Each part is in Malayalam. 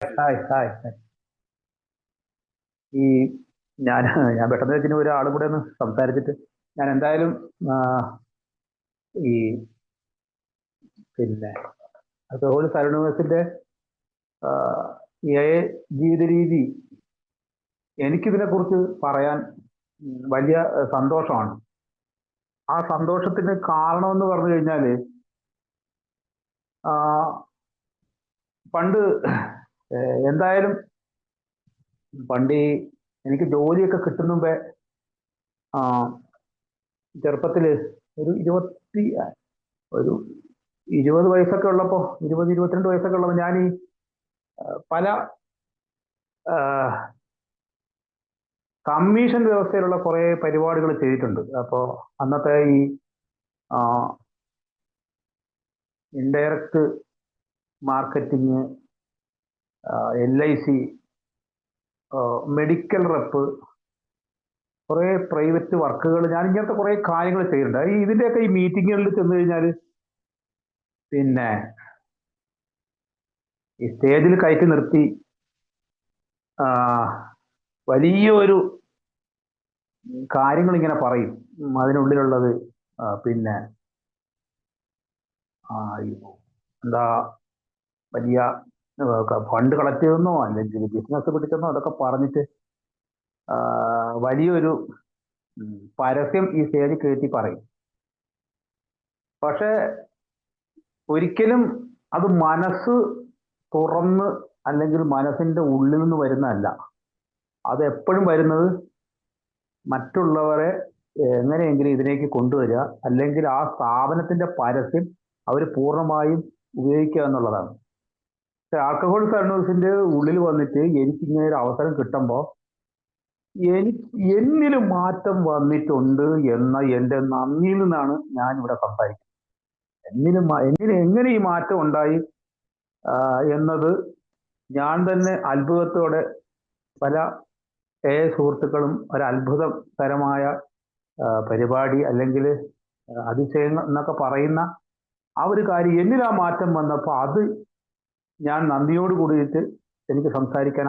Hi hi. ഈ ഞാൻ ഞാൻ പെട്ടെന്ന് വെച്ചിന് ഒരാളും കൂടെ ഒന്ന് സംസാരിച്ചിട്ട് ഞാൻ എന്തായാലും ആ, ഈ പിന്നെ സോഹോൾ സരണിവാസിന്റെ എ ജീവിത രീതി എനിക്കിതിനെ കുറിച്ച് പറയാൻ വലിയ സന്തോഷമാണ്. ആ സന്തോഷത്തിന് കാരണം എന്ന് പറഞ്ഞു കഴിഞ്ഞാല് ആ, പണ്ട് എന്തായാലും പണ്ട് എനിക്ക് ജോലിയൊക്കെ കിട്ടുന്ന മുമ്പേ ആ, ചെറുപ്പത്തില് ഒരു ഒരു 20 വയസ്സൊക്കെ ഉള്ളപ്പോ 22 വയസ്സൊക്കെ ഉള്ളപ്പോ ഞാൻ ഈ പല കമ്മീഷൻ വ്യവസ്ഥയിലുള്ള കുറെ പരിപാടികൾ ചെയ്തിട്ടുണ്ട്. അപ്പോ അന്നത്തെ ഈ indirect marketing, LIC, medical rep, കുറെ പ്രൈവറ്റ് വർക്കുകൾ, ഞാൻ ഇങ്ങനത്തെ കുറെ കാര്യങ്ങൾ ചെയ്തിട്ടുണ്ട്. ഇതിന്റെയൊക്കെ ഈ മീറ്റിങ്ങുകളിൽ ചെന്ന് കഴിഞ്ഞാൽ പിന്നെ ഈ സ്റ്റേജിൽ കയറ്റി നിർത്തി വലിയൊരു കാര്യങ്ങൾ ഇങ്ങനെ പറയും. അതിനുള്ളിലുള്ളത് പിന്നെ എന്താ വലിയ ഫണ്ട് കളക്ട് ചെയ്തെന്നോ അല്ലെങ്കിൽ ബിസിനസ് പിടിച്ചെന്നോ അതൊക്കെ പറഞ്ഞിട്ട് വലിയൊരു പരസ്യം ഈ സ്റ്റേജിൽ കയറ്റി പറയും. പക്ഷെ ഒരിക്കലും അത് മനസ്സ് തുറന്ന് അല്ലെങ്കിൽ മനസ്സിന്റെ ഉള്ളിൽ നിന്ന് വരുന്നതല്ല. അത് എപ്പോഴും വരുന്നത് മറ്റുള്ളവരെ എങ്ങനെയെങ്കിലും ഇതിലേക്ക് കൊണ്ടുവരിക, അല്ലെങ്കിൽ ആ സ്ഥാപനത്തിന്റെ പരസ്യം അവർ പൂർണ്ണമായും ഉപയോഗിക്കുക എന്നുള്ളതാണ്. പക്ഷെ ആൽക്കഹോളിക് അനോണിമസിന്റെ ഉള്ളിൽ വന്നിട്ട് എനിക്കിങ്ങനെ ഒരു അവസരം കിട്ടുമ്പോൾ എന്നിലും മാറ്റം വന്നിട്ടുണ്ട് എന്ന എൻ്റെ നന്ദിയിൽ നിന്നാണ് ഞാൻ ഇവിടെ സംസാരിക്കുന്നത്. എന്നിൽ എങ്ങനെ ഈ മാറ്റം ഉണ്ടായി എന്നത് ഞാൻ തന്നെ അത്ഭുതത്തോടെ, പല സുഹൃത്തുക്കളും ഒരു അത്ഭുതകരമായ പരിപാടി അല്ലെങ്കിൽ അതിശയങ്ങൾ എന്നൊക്കെ പറയുന്ന ആ ഒരു കാര്യം എന്നിൽ ആ മാറ്റം വന്നപ്പോൾ അത് ഞാൻ നന്ദിയോട് കൂടിയിട്ട് എനിക്ക് സംസാരിക്കാൻ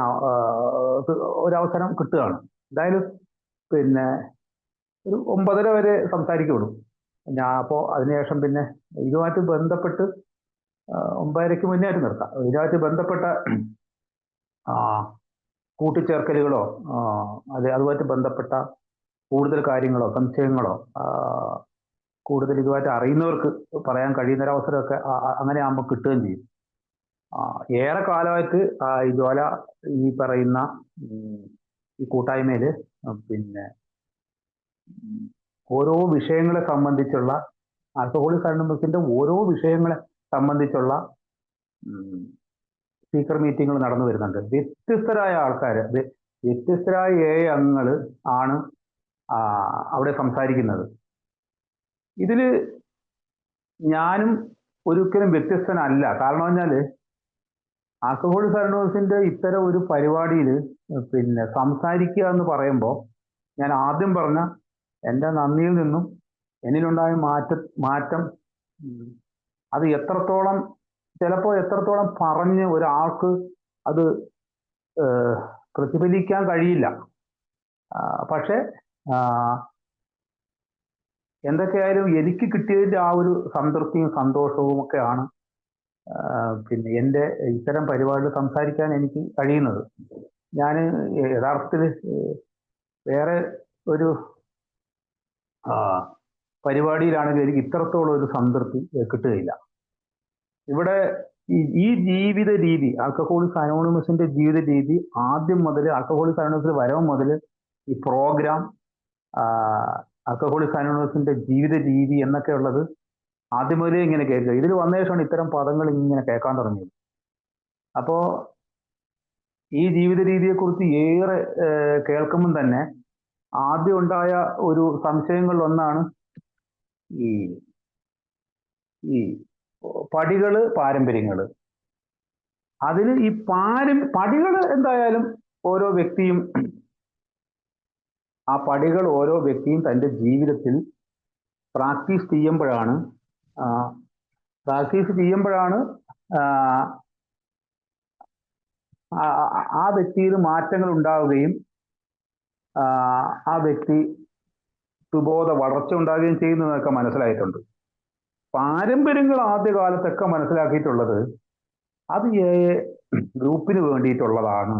ഒരവസരം കിട്ടുകയാണ്. എന്തായാലും പിന്നെ ഒരു 9:30 വരെ സംസാരിക്കുള്ളൂ ഞാൻ. അപ്പോൾ അതിനുശേഷം പിന്നെ ഇതുമായിട്ട് ബന്ധപ്പെട്ട് 9:30-ക്ക് മുന്നേ ആയിട്ട് നിർത്താം. ഇതുമായിട്ട് ബന്ധപ്പെട്ട കൂട്ടിച്ചേർക്കലുകളോ അതുമായിട്ട് ബന്ധപ്പെട്ട കൂടുതൽ കാര്യങ്ങളോ സംശയങ്ങളോ കൂടുതൽ ഇതുമായിട്ട് അറിയുന്നവർക്ക് പറയാൻ കഴിയുന്നൊരവസരമൊക്കെ അങ്ങനെ ആകുമ്പോൾ കിട്ടുകയും ചെയ്യും. ഏറെ കാലമായിട്ട് ഈ ജ്വാല ഈ പറയുന്ന ഈ കൂട്ടായ്മയില് പിന്നെ ഓരോ വിഷയങ്ങളെ സംബന്ധിച്ചുള്ള ആൽക്കഹോളിക് അനോണിമസിന്റെ ഓരോ വിഷയങ്ങളെ സംബന്ധിച്ചുള്ള സ്പീക്കർ മീറ്റിങ്ങുകൾ നടന്നു വരുന്നുണ്ട്. വ്യത്യസ്തരായ ആൾക്കാർ, വ്യത്യസ്തരായ അംഗങ്ങൾ ആണ് അവിടെ സംസാരിക്കുന്നത്. ഇതില് ഞാനും ഒരിക്കലും വ്യത്യസ്തനല്ല. കാരണം പറഞ്ഞാല് ആൽക്കഹോളിക് അനോണിമസിന്റെ ഇത്തരം ഒരു പരിപാടിയിൽ പിന്നെ സംസാരിക്കുക എന്ന് പറയുമ്പോൾ ഞാൻ ആദ്യം പറഞ്ഞ എൻ്റെ നന്ദിയിൽ നിന്നും എന്നിലുണ്ടായ മാറ്റം അത് ചിലപ്പോൾ എത്രത്തോളം പറഞ്ഞ് ഒരാൾക്ക് അത് പ്രതിഫലിക്കാൻ കഴിയില്ല. പക്ഷെ എന്തൊക്കെയായാലും എനിക്ക് കിട്ടിയതിന്റെ ആ ഒരു സംതൃപ്തിയും സന്തോഷവും ഒക്കെയാണ് പിന്നെ എൻ്റെ ഇത്തരം പരിപാടികൾ സംസാരിക്കാൻ എനിക്ക് കഴിയുന്നത്. ഞാൻ യഥാർത്ഥത്തിൽ വേറെ ഒരു പരിപാടിയിലാണെങ്കിൽ എനിക്ക് ഇത്രത്തോളം ഒരു സംതൃപ്തി കിട്ടുകയില്ല. ഇവിടെ ഈ ജീവിത രീതി, ആൽക്കഹോളിക് അനോണിമസിന്റെ ജീവിത രീതി ആദ്യം മുതൽ, ആൽക്കഹോളിക് അനോണിമസിൽ വരവ് മുതൽ ഈ പ്രോഗ്രാം, ആൽക്കഹോളിക് അനോണിമസിന്റെ ജീവിത രീതി എന്നൊക്കെ ഉള്ളത് ആദ്യം മുതലേ ഇങ്ങനെ കേൾക്കുക. ഇതിൽ വന്ന ശേഷമാണ് ഇത്തരം പദങ്ങൾ ഇങ്ങനെ കേൾക്കാൻ തുടങ്ങിയത്. അപ്പോ ഈ ജീവിത രീതിയെക്കുറിച്ച് ഏറെ കേൾക്കുമ്പം തന്നെ ആദ്യം ഉണ്ടായ ഒരു സംശയങ്ങളിൽ ഒന്നാണ് ഈ ഈ പടികള്, പാരമ്പര്യങ്ങള്. അതിൽ ഈ പടികള് എന്തായാലും ഓരോ വ്യക്തിയും, ആ പടികൾ ഓരോ വ്യക്തിയും തൻ്റെ ജീവിതത്തിൽ പ്രാക്ടീസ് ചെയ്യുമ്പോഴാണ് ആ വ്യക്തിയിൽ മാറ്റങ്ങൾ ഉണ്ടാവുകയും ആ വ്യക്തി സുബോധ വളർച്ച ഉണ്ടാകുകയും ചെയ്യുന്നതൊക്കെ മനസ്സിലായിട്ടുണ്ട്. പാരമ്പര്യങ്ങൾ ആദ്യകാലത്തൊക്കെ മനസ്സിലാക്കിയിട്ടുള്ളത് അത് ഗ്രൂപ്പിന് വേണ്ടിയിട്ടുള്ളതാണ്.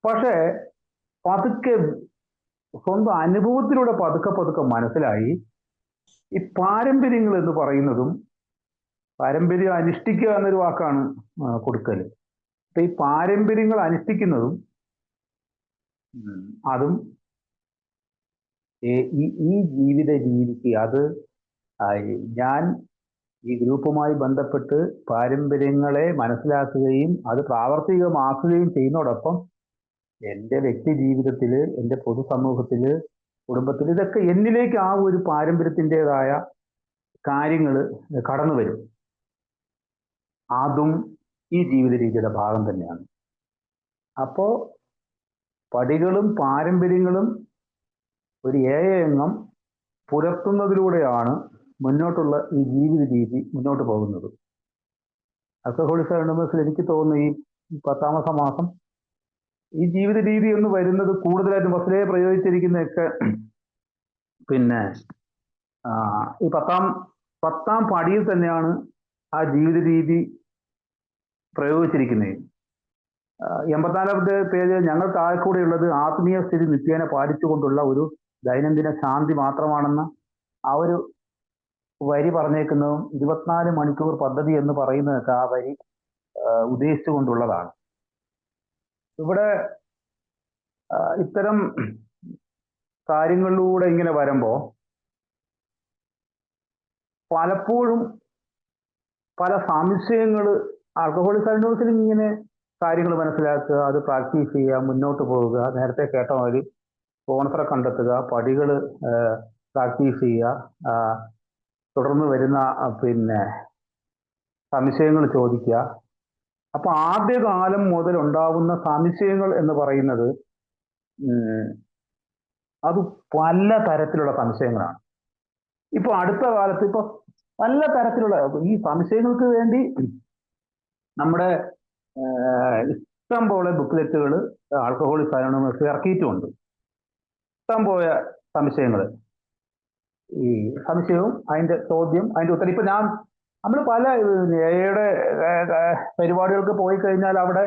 പക്ഷേ പതുക്കെ സ്വന്തം അനുഭവത്തിലൂടെ പതുക്കെ പതുക്കെ മനസ്സിലായി ഈ പാരമ്പര്യങ്ങൾ എന്ന് പറയുന്നതും, പാരമ്പര്യം അനുഷ്ഠിക്കുക എന്നൊരു വാക്കാണ് കൊടുക്കൽ. അപ്പൊ ഈ പാരമ്പര്യങ്ങൾ അനുഷ്ഠിക്കുന്നതും അതും ഈ ജീവിത രീതിക്ക് അത് ഞാൻ ഈ ഗ്രൂപ്പുമായി ബന്ധപ്പെട്ട് പാരമ്പര്യങ്ങളെ മനസ്സിലാക്കുകയും അത് പ്രാവർത്തികമാക്കുകയും ചെയ്യുന്നതോടൊപ്പം എൻ്റെ വ്യക്തി ജീവിതത്തിൽ, എൻ്റെ പൊതുസമൂഹത്തിൽ, കുടുംബത്തിൽ ഇതൊക്കെ എന്നിലേക്ക് ആ ഒരു പാരമ്പര്യത്തിൻ്റെതായ കാര്യങ്ങൾ കടന്നു വരും. അതും ഈ ജീവിത രീതിയുടെ ഭാഗം തന്നെയാണ്. അപ്പോൾ പടികളും പാരമ്പര്യങ്ങളും ഒരു ഏകയംഗം പുലർത്തുന്നതിലൂടെയാണ് മുന്നോട്ടുള്ള ഈ ജീവിത രീതി മുന്നോട്ട് പോകുന്നത്. ആൽക്കഹോളിക്സ് അനോണിമസിൽ എനിക്ക് തോന്നുന്നു ഈ 10ാമത്തെ മാസം ഈ ജീവിത രീതി എന്ന് വരുന്നത് കൂടുതലായിട്ടും ബസ്സിലെ പ്രയോഗിച്ചിരിക്കുന്നതൊക്കെ പിന്നെ ഈ പത്താം പടിയിൽ തന്നെയാണ് ആ ജീവിത രീതി പ്രയോഗിച്ചിരിക്കുന്നത്. 84ാമത്തെ പേജ് ഞങ്ങൾക്ക് ആകെക്കൂടെയുള്ളത് ആത്മീയ സ്ഥിതി നിത്യേന പാലിച്ചുകൊണ്ടുള്ള ഒരു ദൈനംദിന ശാന്തി മാത്രമാണെന്ന ആ ഒരു വരി പറഞ്ഞേക്കുന്നതും 24 മണിക്കൂർ പദ്ധതി എന്ന് പറയുന്നതൊക്കെ ആ വരി ഉദ്ദേശിച്ചുകൊണ്ടുള്ളതാണ്. ഇവിടെ ഇത്തരം കാര്യങ്ങളിലൂടെ ഇങ്ങനെ വരുമ്പോൾ പലപ്പോഴും പല സംശയങ്ങൾ ആൽക്കഹോളിക്സ് അനോണിമസിൽ ഇങ്ങനെ കാര്യങ്ങൾ മനസ്സിലാക്കുക, അത് പ്രാക്ടീസ് ചെയ്യുക, മുന്നോട്ട് പോവുക, നേരത്തെ കേട്ട മാതിരി സ്പോൺസറെ കണ്ടെത്തുക, പടികൾ പ്രാക്ടീസ് ചെയ്യുക, തുടർന്ന് വരുന്ന പിന്നെ സംശയങ്ങൾ ചോദിക്കുക. അപ്പൊ ആദ്യകാലം മുതൽ ഉണ്ടാവുന്ന സംശയങ്ങൾ എന്ന് പറയുന്നത് അത് പല തരത്തിലുള്ള സംശയങ്ങളാണ്. ഇപ്പൊ അടുത്ത കാലത്ത് ഇപ്പൊ പല തരത്തിലുള്ള ഈ സംശയങ്ങൾക്ക് വേണ്ടി നമ്മുടെ ഇഷ്ടം പോലെ ബുക്ക്ലെറ്റുകൾ ആൽക്കഹോളിക്സ് അനോണിമസ് ഇറക്കിയിട്ടുമുണ്ട്. ഇഷ്ടം പോയ സംശയങ്ങൾ, ഈ സംശയവും അതിന്റെ ചോദ്യം, അതിന്റെ ഉത്തരം. ഇപ്പൊ നമ്മൾ പല എയുടെ പരിപാടികൾക്ക് പോയി കഴിഞ്ഞാൽ അവിടെ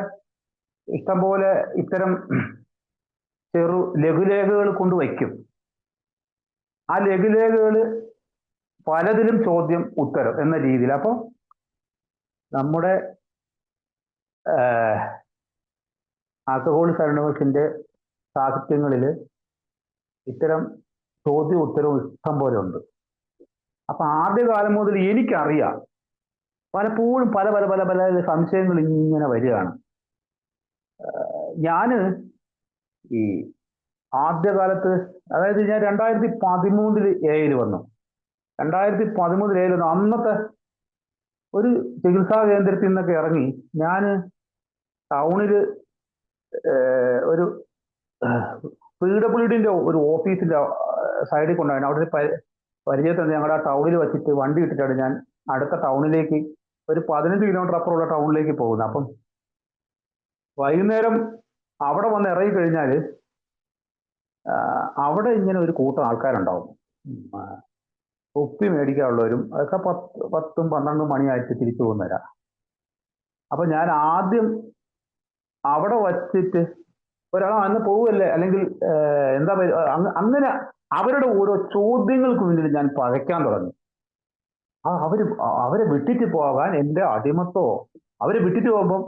ഇഷ്ടം പോലെ ഇത്തരം ചെറു ലഘുലേഖകൾ കൊണ്ടുവയ്ക്കും. ആ ലഘുലേഖകൾ പലതിലും ചോദ്യം ഉത്തരം എന്ന രീതിയിൽ. അപ്പൊ നമ്മുടെ ആൽക്കഹോളിക്സ് അനോണിമസിന്റെ സാഹിത്യങ്ങളിൽ ഇത്തരം ചോദ്യം ഉത്തരവും ഇഷ്ടം പോലെ ഉണ്ട്. അപ്പൊ ആദ്യകാലം മുതൽ എനിക്കറിയാം പലപ്പോഴും പല പല പല പല സംശയങ്ങൾ ഇങ്ങനെ വരികയാണ്. ഞാന് ഈ ആദ്യകാലത്ത്, അതായത് ഞാൻ 2013 എയിൽ വന്നു. 2013 എയിൽ വന്നു. അന്നത്തെ ഒരു ചികിത്സാ കേന്ദ്രത്തിൽ നിന്നൊക്കെ ഇറങ്ങി ഞാൻ ടൗണിൽ ഒരു PWDന്റെ ഒരു ഓഫീസിന്റെ സൈഡിൽ കൊണ്ടുപോയി. അവിടെ പരിചയത്തിൽ ഞങ്ങളുടെ ആ ടൗണിൽ വെച്ചിട്ട് വണ്ടി ഇട്ടിട്ടാണ് ഞാൻ അടുത്ത ടൗണിലേക്ക്, ഒരു 15 കിലോമീറ്റർ അപ്പുറമുള്ള ടൗണിലേക്ക് പോകുന്നത്. അപ്പം വൈകുന്നേരം അവിടെ വന്ന് ഇറങ്ങിക്കഴിഞ്ഞാൽ അവിടെ ഇങ്ങനെ ഒരു കൂട്ടം ആൾക്കാരുണ്ടാവും. കുപ്പി മേടിക്കാനുള്ളവരും അതൊക്കെ 10ഉം 12ഉം മണിയായിട്ട് തിരിച്ചു പോകുന്നവരാ. അപ്പൊ ഞാൻ ആദ്യം അവിടെ വച്ചിട്ട് ഒരാൾ അന്ന് പോവല്ലേ, അല്ലെങ്കിൽ എന്താ അങ്ങനെ അവരുടെ ഓരോ ചോദ്യങ്ങൾക്ക് മുന്നിൽ ഞാൻ പകയ്ക്കാൻ തുടങ്ങി. അവരെ വിട്ടിട്ട് പോകാൻ എൻ്റെ അടിമത്തോ, അവരെ വിട്ടിട്ട് പോകുമ്പം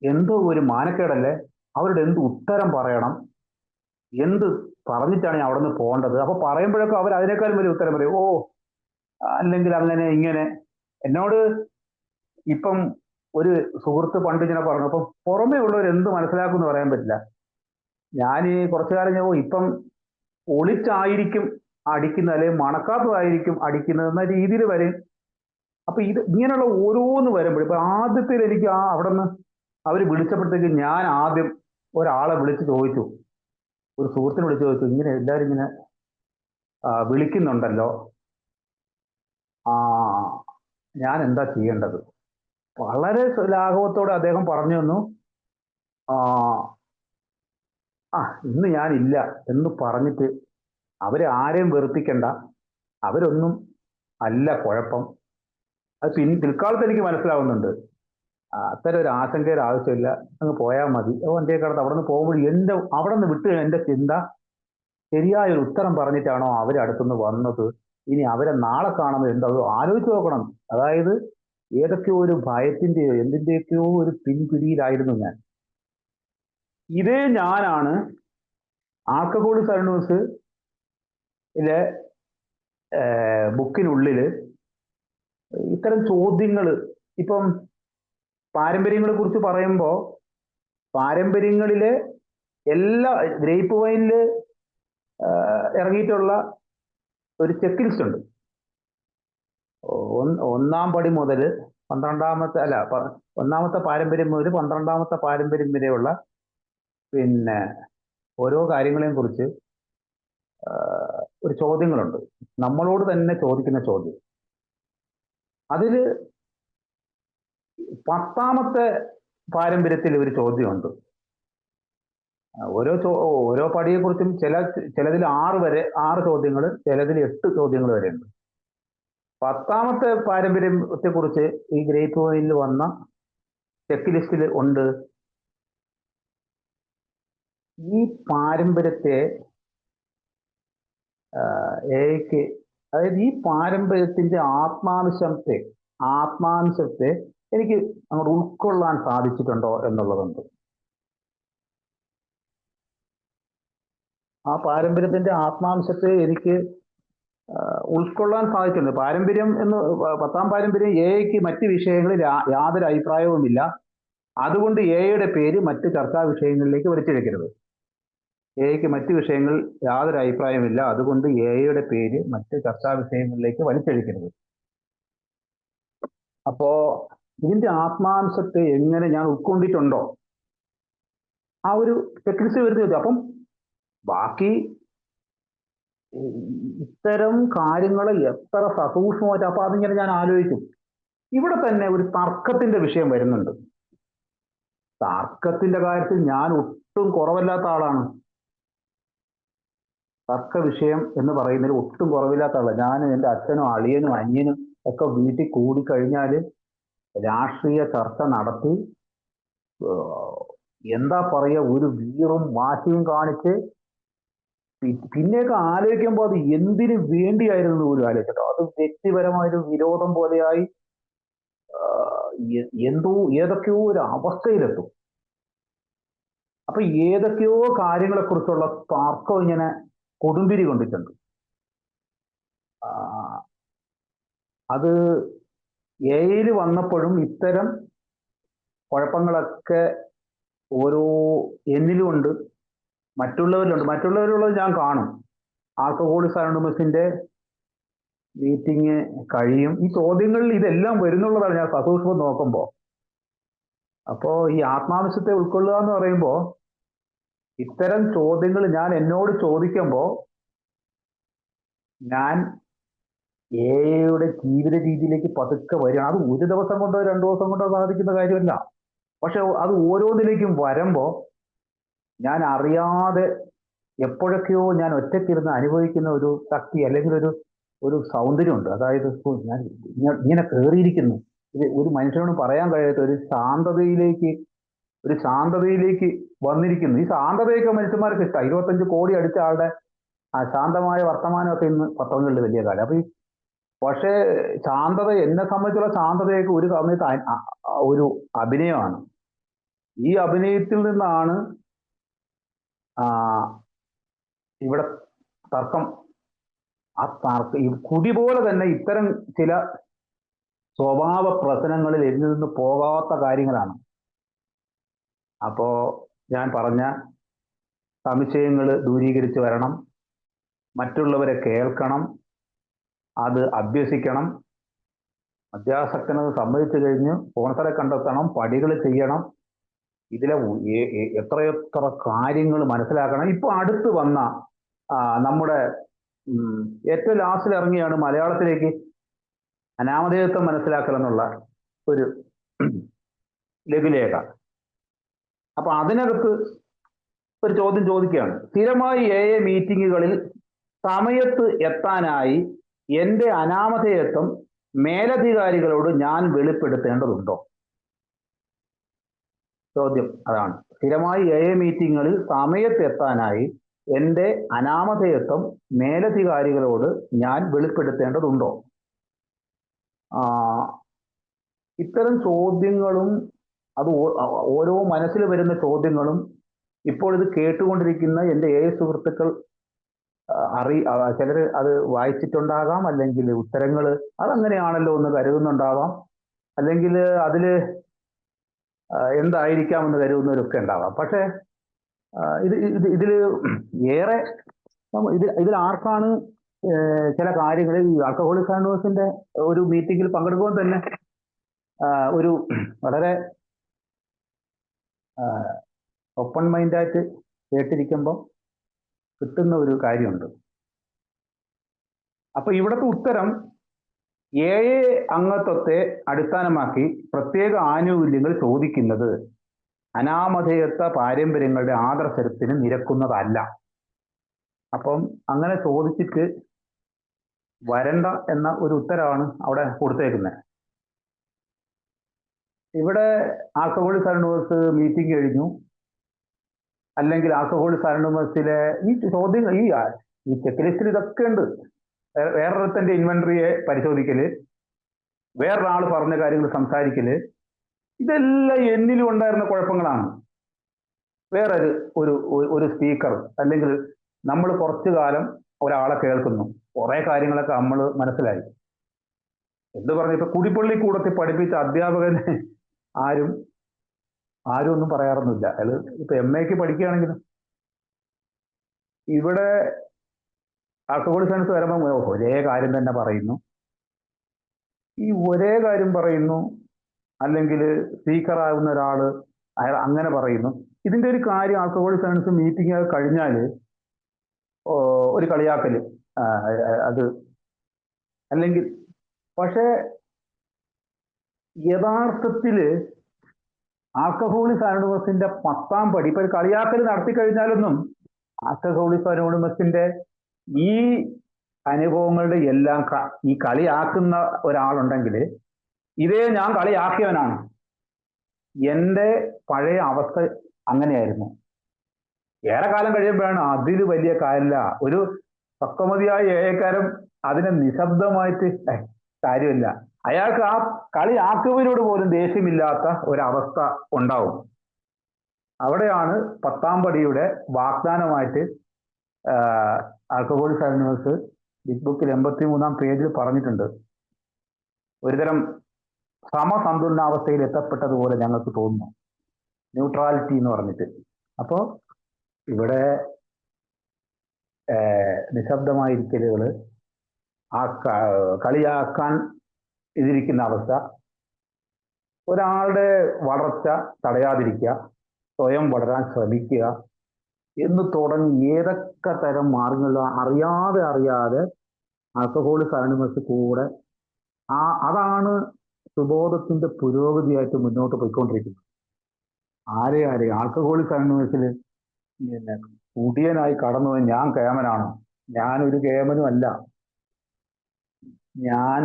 എന്തോ ഒരു മാനക്കേടല്ലേ, അവരുടെ എന്ത് ഉത്തരം പറയണം, എന്ത് പറഞ്ഞിട്ടാണ് ഞാൻ അവിടെ നിന്ന് പോകേണ്ടത്. അപ്പൊ പറയുമ്പോഴൊക്കെ അവർ അതിനേക്കാളും വലിയ ഉത്തരം പറയും. അല്ലെങ്കിൽ അങ്ങനെ ഇങ്ങനെ. എന്നോട് ഇപ്പം ഒരു സുഹൃത്ത് പണ്ട് ഇങ്ങനെ പറഞ്ഞു, അപ്പം പുറമേ ഉള്ളവർ എന്ത് മനസ്സിലാക്കും എന്ന് പറയാൻ പറ്റില്ല. ഞാൻ ഈ കുറച്ചു കാലം ഞാൻ ഇപ്പം ഒളിച്ചായിരിക്കും അടിക്കുന്നത്, അല്ലെങ്കിൽ മണക്കാത്തതായിരിക്കും അടിക്കുന്നത് എന്ന രീതിയിൽ വരും. അപ്പൊ ഇത് ഇങ്ങനെയുള്ള ഓരോന്ന് വരുമ്പോൾ ഇപ്പൊ ആദ്യത്തിൽ എനിക്ക് അവിടെ നിന്ന് അവർ വിളിച്ചപ്പോഴത്തേക്ക് ഞാൻ ആദ്യം ഒരാളെ വിളിച്ച് ചോദിച്ചു, ഒരു സുഹൃത്തിനെ വിളിച്ച് ചോദിച്ചു, ഇങ്ങനെ എല്ലാവരും ഇങ്ങനെ വിളിക്കുന്നുണ്ടല്ലോ, ഞാൻ എന്താ ചെയ്യേണ്ടത്? വളരെ ലാഘവത്തോടെ അദ്ദേഹം പറഞ്ഞു തന്നു, ആ ആ ഇന്ന് ഞാനില്ല എന്ന് പറഞ്ഞിട്ട് അവരെ ആരെയും വെറുപ്പിക്കണ്ട, അവരൊന്നും അല്ല കുഴപ്പം. അത് പിൽക്കാലത്ത് എനിക്ക് മനസ്സിലാവുന്നുണ്ട്. അത്തരം ഒരു ആശങ്കയുടെ ആവശ്യമില്ല, അങ്ങ് പോയാൽ മതി. എൻ്റെ കിടന്ന് അവിടെ നിന്ന് പോകുമ്പോൾ അവിടെ നിന്ന് വിട്ട് എൻ്റെ ചിന്ത, ശരിയായ ഒരു ഉത്തരം പറഞ്ഞിട്ടാണോ അവരടുത്തുനിന്ന് വന്നത്, ഇനി അവരെ നാളെ കാണുന്നത് എന്താ, ആലോചിച്ച് നോക്കണം. അതായത് ഏതൊക്കെയോ ഒരു ഭയത്തിന്റെയോ എന്തിന്റെയൊക്കെയോ ഒരു പിൻപിടിയിലായിരുന്നു ഞാൻ. ഇതേ ഞാനാണ് ആൽക്കഹോളിക് അനോണിമസിലെ ബുക്കിനുള്ളില് ഇത്തരം ചോദ്യങ്ങൾ, ഇപ്പം പാരമ്പര്യങ്ങളെ കുറിച്ച് പറയുമ്പോൾ പാരമ്പര്യങ്ങളിലെ എല്ലാ ഗ്രേപ്പ് വൈനില് ഇറങ്ങിയിട്ടുള്ള ഒരു ചെക്ക് ലിസ്റ്റ് ഉണ്ട്. ഒന്നാം പടി മുതൽ 12ാമത്തെ ഒന്നാമത്തെ പാരമ്പര്യം മുതൽ 12ാമത്തെ പാരമ്പര്യം വരെയുള്ള പിന്നെ ഓരോ കാര്യങ്ങളെയും കുറിച്ച് ഒരു ചോദ്യങ്ങളുണ്ട്, നമ്മളോട് തന്നെ ചോദിക്കുന്ന ചോദ്യം. അതില് 10ാമത്തെ പാരമ്പര്യത്തിൽ ഒരു ചോദ്യമുണ്ട്. ഓരോ പടിയെ കുറിച്ചും ചിലതിൽ 6 ചോദ്യങ്ങൾ, ചിലതിൽ 8 ചോദ്യങ്ങൾ വരെ ഉണ്ട്. 10ാമത്തെ പാരമ്പര്യത്തെ കുറിച്ച് ഈ ഗ്രേപ്പ് വൈനിൽ വന്ന ചെക്ക് ലിസ്റ്റിൽ ഉണ്ട്, ഈ പാരമ്പര്യത്തെ അതായത് ഈ പാരമ്പര്യത്തിന്റെ ആത്മാംശത്തെ എനിക്ക് അങ്ങോട്ട് ഉൾക്കൊള്ളാൻ സാധിച്ചിട്ടുണ്ടോ എന്നുള്ളതുണ്ട്. ആ പാരമ്പര്യത്തിന്റെ ആത്മാംശത്തെ എനിക്ക് ഉൾക്കൊള്ളാൻ സാധിച്ചിട്ടുണ്ട്. പാരമ്പര്യം എന്ന് 10ാം പാരമ്പര്യം എക്ക് മറ്റ് വിഷയങ്ങളിൽ യാതൊരു അഭിപ്രായവുമില്ല, അതുകൊണ്ട് എയുടെ പേര് മറ്റ് ചർച്ചാ വിഷയങ്ങളിലേക്ക് വലിച്ചിഴക്കരുത്. എക്ക് മറ്റ് വിഷയങ്ങളിൽ യാതൊരു അഭിപ്രായമില്ല, അതുകൊണ്ട് എയുടെ പേര് മറ്റ് ചർച്ചാ വിഷയങ്ങളിലേക്ക് വലിച്ചഴിക്കരുത്. അപ്പോ ഇതിന്റെ ആത്മാംശത്തെ എങ്ങനെ ഞാൻ ഉൾക്കൊണ്ടിട്ടുണ്ടോ, ആ ഒരു ചെക്ക്ലിസ്റ്റ് വരുന്നത്. അപ്പം ബാക്കി ഇത്തരം കാര്യങ്ങൾ എത്ര സസൂക്ഷ്മമായിട്ട്, അപ്പൊ അതിങ്ങനെ ഞാൻ ആലോചിക്കും. ഇവിടെ തന്നെ ഒരു തർക്കത്തിന്റെ വിഷയം വരുന്നുണ്ട്. തർക്കത്തിന്റെ കാര്യത്തിൽ ഞാൻ ഒട്ടും കുറവല്ലാത്ത ആളാണ്. തർക്ക വിഷയം എന്ന് പറയുന്നതിൽ ഒട്ടും കുറവില്ലാത്ത ആളാണ്. ഞാനും എൻ്റെ അച്ഛനും അളിയനും അനിയനും ഒക്കെ വീട്ടിൽ കൂടിക്കഴിഞ്ഞാല് രാഷ്ട്രീയ ചർച്ച നടത്തി, എന്താ പറയുക, ഒരു വീറും വാശിയും കാണിച്ച് പിന്നെയൊക്കെ ആലോചിക്കുമ്പോൾ അത് എന്തിനു വേണ്ടിയായിരുന്നു പോലും ആലോചിച്ചിട്ടോ, അത് വ്യക്തിപരമായൊരു വിരോധം പോലെയായി ഏതൊക്കെയോ ഒരു അവസ്ഥയിലെത്തും. അപ്പൊ ഏതൊക്കെയോ കാര്യങ്ങളെ കുറിച്ചുള്ള തർക്കം ഇങ്ങനെ കൊടുമ്പിരി കൊണ്ടിട്ടുണ്ട്. അത് എയിൽ വന്നപ്പോഴും ഇത്തരം കുഴപ്പങ്ങളൊക്കെ ഓരോ എന്നിലും ഉണ്ട്, മറ്റുള്ളവരുള്ളത് ഞാൻ കാണും. ആൽക്കഹോളിക് അനോണിമസിന്റെ മീറ്റിംഗ് കഴിയും, ഈ ചോദ്യങ്ങളിൽ ഇതെല്ലാം വരുന്നുള്ളതാണ് ഞാൻ സസൂക്ഷ്മം നോക്കുമ്പോൾ. അപ്പോ ഈ ആത്മാംശത്തെ ഉൾക്കൊള്ളുക എന്ന് പറയുമ്പോൾ ഇത്തരം ചോദ്യങ്ങൾ ഞാൻ എന്നോട് ചോദിക്കുമ്പോൾ ഞാൻ എയുടെ ജീവിത രീതിയിലേക്ക് പതുക്കെ വരികയാണ്. അത് ഒരു ദിവസം കൊണ്ടോ 2 ദിവസം കൊണ്ടോ സാധിക്കുന്ന കാര്യമല്ല. പക്ഷെ അത് ഓരോന്നിലേക്കും വരുമ്പോൾ ഞാൻ അറിയാതെ എപ്പോഴൊക്കെയോ ഞാൻ ഒറ്റയ്ക്കിരുന്ന് അനുഭവിക്കുന്ന ഒരു ശക്തി അല്ലെങ്കിൽ ഒരു സൗന്ദര്യമുണ്ട്. അതായത് ഞാൻ ഇങ്ങനെ കയറിയിരിക്കുന്നു, ഇത് ഒരു മനുഷ്യനോട് പറയാൻ കഴിയാത്ത ഒരു ശാന്തതയിലേക്ക് വന്നിരിക്കുന്നു. ഈ ശാന്തതയൊക്കെ മനുഷ്യന്മാർക്ക് ഇഷ്ടമാണ്. 25 കോടി അടിച്ച ആളുടെ ആ ശാന്തമായ വർത്തമാനമൊക്കെ ഇന്ന് പത്രങ്ങളിൽ വലിയ കാലം. അപ്പൊ പക്ഷേ ശാന്തത, എന്നെ സംബന്ധിച്ചുള്ള ശാന്തതയൊക്കെ ഒരു സമയത്ത് ഒരു അഭിനയമാണ്. ഈ അഭിനയത്തിൽ നിന്നാണ് ഇവിടെ തർക്കം. ഈ കുടി പോലെ തന്നെ ഇത്തരം ചില സ്വഭാവ പ്രശ്നങ്ങളിൽ എന്നിൽ നിന്ന് പോകാത്ത കാര്യങ്ങളാണ്. അപ്പോ ഞാൻ പറഞ്ഞ സംശയങ്ങൾ ദൂരീകരിച്ച് വരണം, മറ്റുള്ളവരെ കേൾക്കണം, അത് അഭ്യസിക്കണം. അത്യാസക്തനത് സമ്മതിച്ചു കഴിഞ്ഞ് സ്പോൺസറെ കണ്ടെത്തണം, പടികൾ ചെയ്യണം, ഇതിലെ എത്രയെത്ര കാര്യങ്ങൾ മനസ്സിലാക്കണം. ഇപ്പൊ അടുത്ത് വന്ന നമ്മുടെ ഏറ്റവും ലാസ്റ്റിൽ ഇറങ്ങിയാണ് മലയാളത്തിലേക്ക് അനാമധേയത്വം മനസ്സിലാക്കൽ എന്നുള്ള ഒരു ലഘുലേഖ. അപ്പൊ അതിനകത്ത് ഒരു ചോദ്യം ചോദിക്കുകയാണ്. സ്ഥിരമായി മീറ്റിങ്ങുകളിൽ സമയത്ത് എത്താനായി എന്റെ അനാമധേയത്വം മേലധികാരികളോട് ഞാൻ വെളിപ്പെടുത്തേണ്ടതുണ്ടോ? ചോദ്യം അതാണ്. സ്ഥിരമായി മീറ്റിങ്ങുകളിൽ സമയത്ത് എത്താനായി എന്റെ അനാമധേയത്വം മേലധികാരികളോട് ഞാൻ വെളിപ്പെടുത്തേണ്ടതുണ്ടോ? ഇത്തരം ചോദ്യങ്ങളും അത് ഓരോ മനസ്സിൽ വരുന്ന ചോദ്യങ്ങളും ഇപ്പോൾ ഇത് കേട്ടുകൊണ്ടിരിക്കുന്ന എൻ്റെ സുഹൃത്തുക്കൾ ചിലർ അത് വായിച്ചിട്ടുണ്ടാകാം, അല്ലെങ്കിൽ ഉത്തരങ്ങൾ അതങ്ങനെയാണല്ലോ എന്ന് കരുതുന്നുണ്ടാവാം, അല്ലെങ്കിൽ അതില് എന്തായിരിക്കാമെന്ന് കരുതുന്നവരൊക്കെ ഉണ്ടാവാം. പക്ഷെ ഇതില് ഏറെ ഇതിൽ ആർക്കാണ് ചില കാര്യങ്ങൾ ഈ ആൽക്കഹോളിക് അനോണിമസിന്റെ ഒരു മീറ്റിംഗിൽ പങ്കെടുക്കുമ്പോൾ തന്നെ ഒരു വളരെ ഓപ്പൺ മൈൻഡായിട്ട് കേട്ടിരിക്കുമ്പോൾ കിട്ടുന്ന ഒരു കാര്യമുണ്ട്. അപ്പൊ ഇവിടുത്തെ ഉത്തരം അംഗത്വത്തെ അടിസ്ഥാനമാക്കി പ്രത്യേക ആനുകൂല്യങ്ങൾ ചോദിക്കുന്നത് അനാമധേയത്വ പാരമ്പര്യങ്ങളുടെ ആദർശത്തിന് നിരക്കുന്നതല്ല. അപ്പം അങ്ങനെ ചോദിച്ചിട്ട് വരണ്ട എന്ന ഒരു ഉത്തരവാണ് അവിടെ കൊടുത്തേക്കുന്നത്. ഇവിടെ ആൽക്കഹോളിക് അനോണിമസ് മീറ്റിംഗ് കഴിഞ്ഞു, അല്ലെങ്കിൽ ആൽക്കഹോളിക് അനോണിമസിലെ ഈ ചോദ്യം ഈ ചെക്ക് ലിസ്റ്റിൽ ഇതൊക്കെ ഉണ്ട്. വേറൊരുത്തന്റെ ഇൻവെന്ററിയെ പരിശോധിക്കല്, വേറൊരാൾ പറഞ്ഞ കാര്യങ്ങൾ സംസാരിക്കല്, ഇതെല്ലാം എന്നിലും ഉണ്ടായിരുന്ന കുഴപ്പങ്ങളാണ്. വേറൊരു ഒരു സ്പീക്കർ, അല്ലെങ്കിൽ നമ്മൾ കുറച്ചു കാലം ഒരാളെ കേൾക്കുന്നു, കുറെ കാര്യങ്ങളൊക്കെ നമ്മൾ മനസ്സിലായി. എന്ത് പറഞ്ഞു, ഇപ്പൊ കുടിപ്പള്ളി കൂടത്തിൽ പഠിപ്പിച്ച അധ്യാപകന് ആരും ഒന്നും പറയാറൊന്നുമില്ല. അയാൾ ഇപ്പൊ MAക്ക് പഠിക്കുകയാണെങ്കിലും ഇവിടെ ആൽക്കഹോളിക് സയൻസ് വരുമ്പോൾ ഒരേ കാര്യം തന്നെ പറയുന്നു. ഈ ഒരേ കാര്യം പറയുന്നു, അല്ലെങ്കിൽ സ്പീക്കർ ആകുന്ന ഒരാള് അയാൾ അങ്ങനെ പറയുന്നു. ഇതിന്റെ ഒരു കാര്യം ആൽക്കഹോളിക് സയൻസ് മീറ്റിംഗ് കഴിഞ്ഞാൽ ഒരു കളിയാക്കല് അത് അല്ലെങ്കിൽ, പക്ഷെ യഥാർത്ഥത്തില് ആൽക്കഹോളിക് അനോണിമസിന്റെ 10ാം പടി ഇപ്പൊ ഒരു കളിയാക്കൽ നടത്തി കഴിഞ്ഞാലൊന്നും ആൽക്കഹോളിക് അനോണിമസിന്റെ ഈ അനുഭവങ്ങളുടെ എല്ലാം ഈ കളിയാക്കുന്ന ഒരാളുണ്ടെങ്കിൽ ഇതേ ഞാൻ കളിയാക്കിയവനാണ്, എൻ്റെ പഴയ അവസ്ഥ അങ്ങനെയായിരുന്നു. ഏറെ കാലം കഴിയുമ്പോഴാണ് അതിൽ വലിയ കാര്യമില്ല, ഒരു പക്വമതിയായ ഏകാരം അതിനെ നിശബ്ദമായിട്ട് കാര്യമില്ല, അയാൾക്ക് ആ കളിയാക്കുവരോട് പോലും ദേഷ്യമില്ലാത്ത ഒരവസ്ഥ ഉണ്ടാവും. അവിടെയാണ് 10ാം പടിയുടെ വാഗ്ദാനമായിട്ട് ആൽക്കഹോളിക് അനോണിമസ് ബിഗ് ബുക്കിൽ 83ാം പേജിൽ പറഞ്ഞിട്ടുണ്ട്. ഒരുതരം സമസന്തുലനാവസ്ഥയിൽ എത്തപ്പെട്ടതുപോലെ ഞങ്ങൾക്ക് തോന്നുന്നു, ന്യൂട്രാലിറ്റി എന്ന് പറഞ്ഞിട്ട്. അപ്പോൾ ഇവിടെ നിശബ്ദമായിരിക്കലുകള്, ആ കളിയാക്കാൻ ഇതിരിക്കുന്ന അവസ്ഥ, ഒരാളുടെ വളർച്ച തടയാതിരിക്കുക, സ്വയം വളരാൻ ശ്രമിക്കുക എന്ന് തുടങ്ങി ഏതൊക്കെ തരം മാർഗങ്ങൾ അറിയാതെ ആൽക്കഹോളിക് അനോണിമസ് കൂടെ അതാണ് സുബോധത്തിന്റെ പുരോഗതിയായിട്ട് മുന്നോട്ട് പോയിക്കൊണ്ടിരിക്കുന്നത്. ആരെയും ആൽക്കഹോളിക് അനോണിമസിൽ പിന്നെ കുടിയനായി കടന്നു ഞാൻ കേമനാണോ? ഞാനൊരു കേമനും അല്ല. ഞാൻ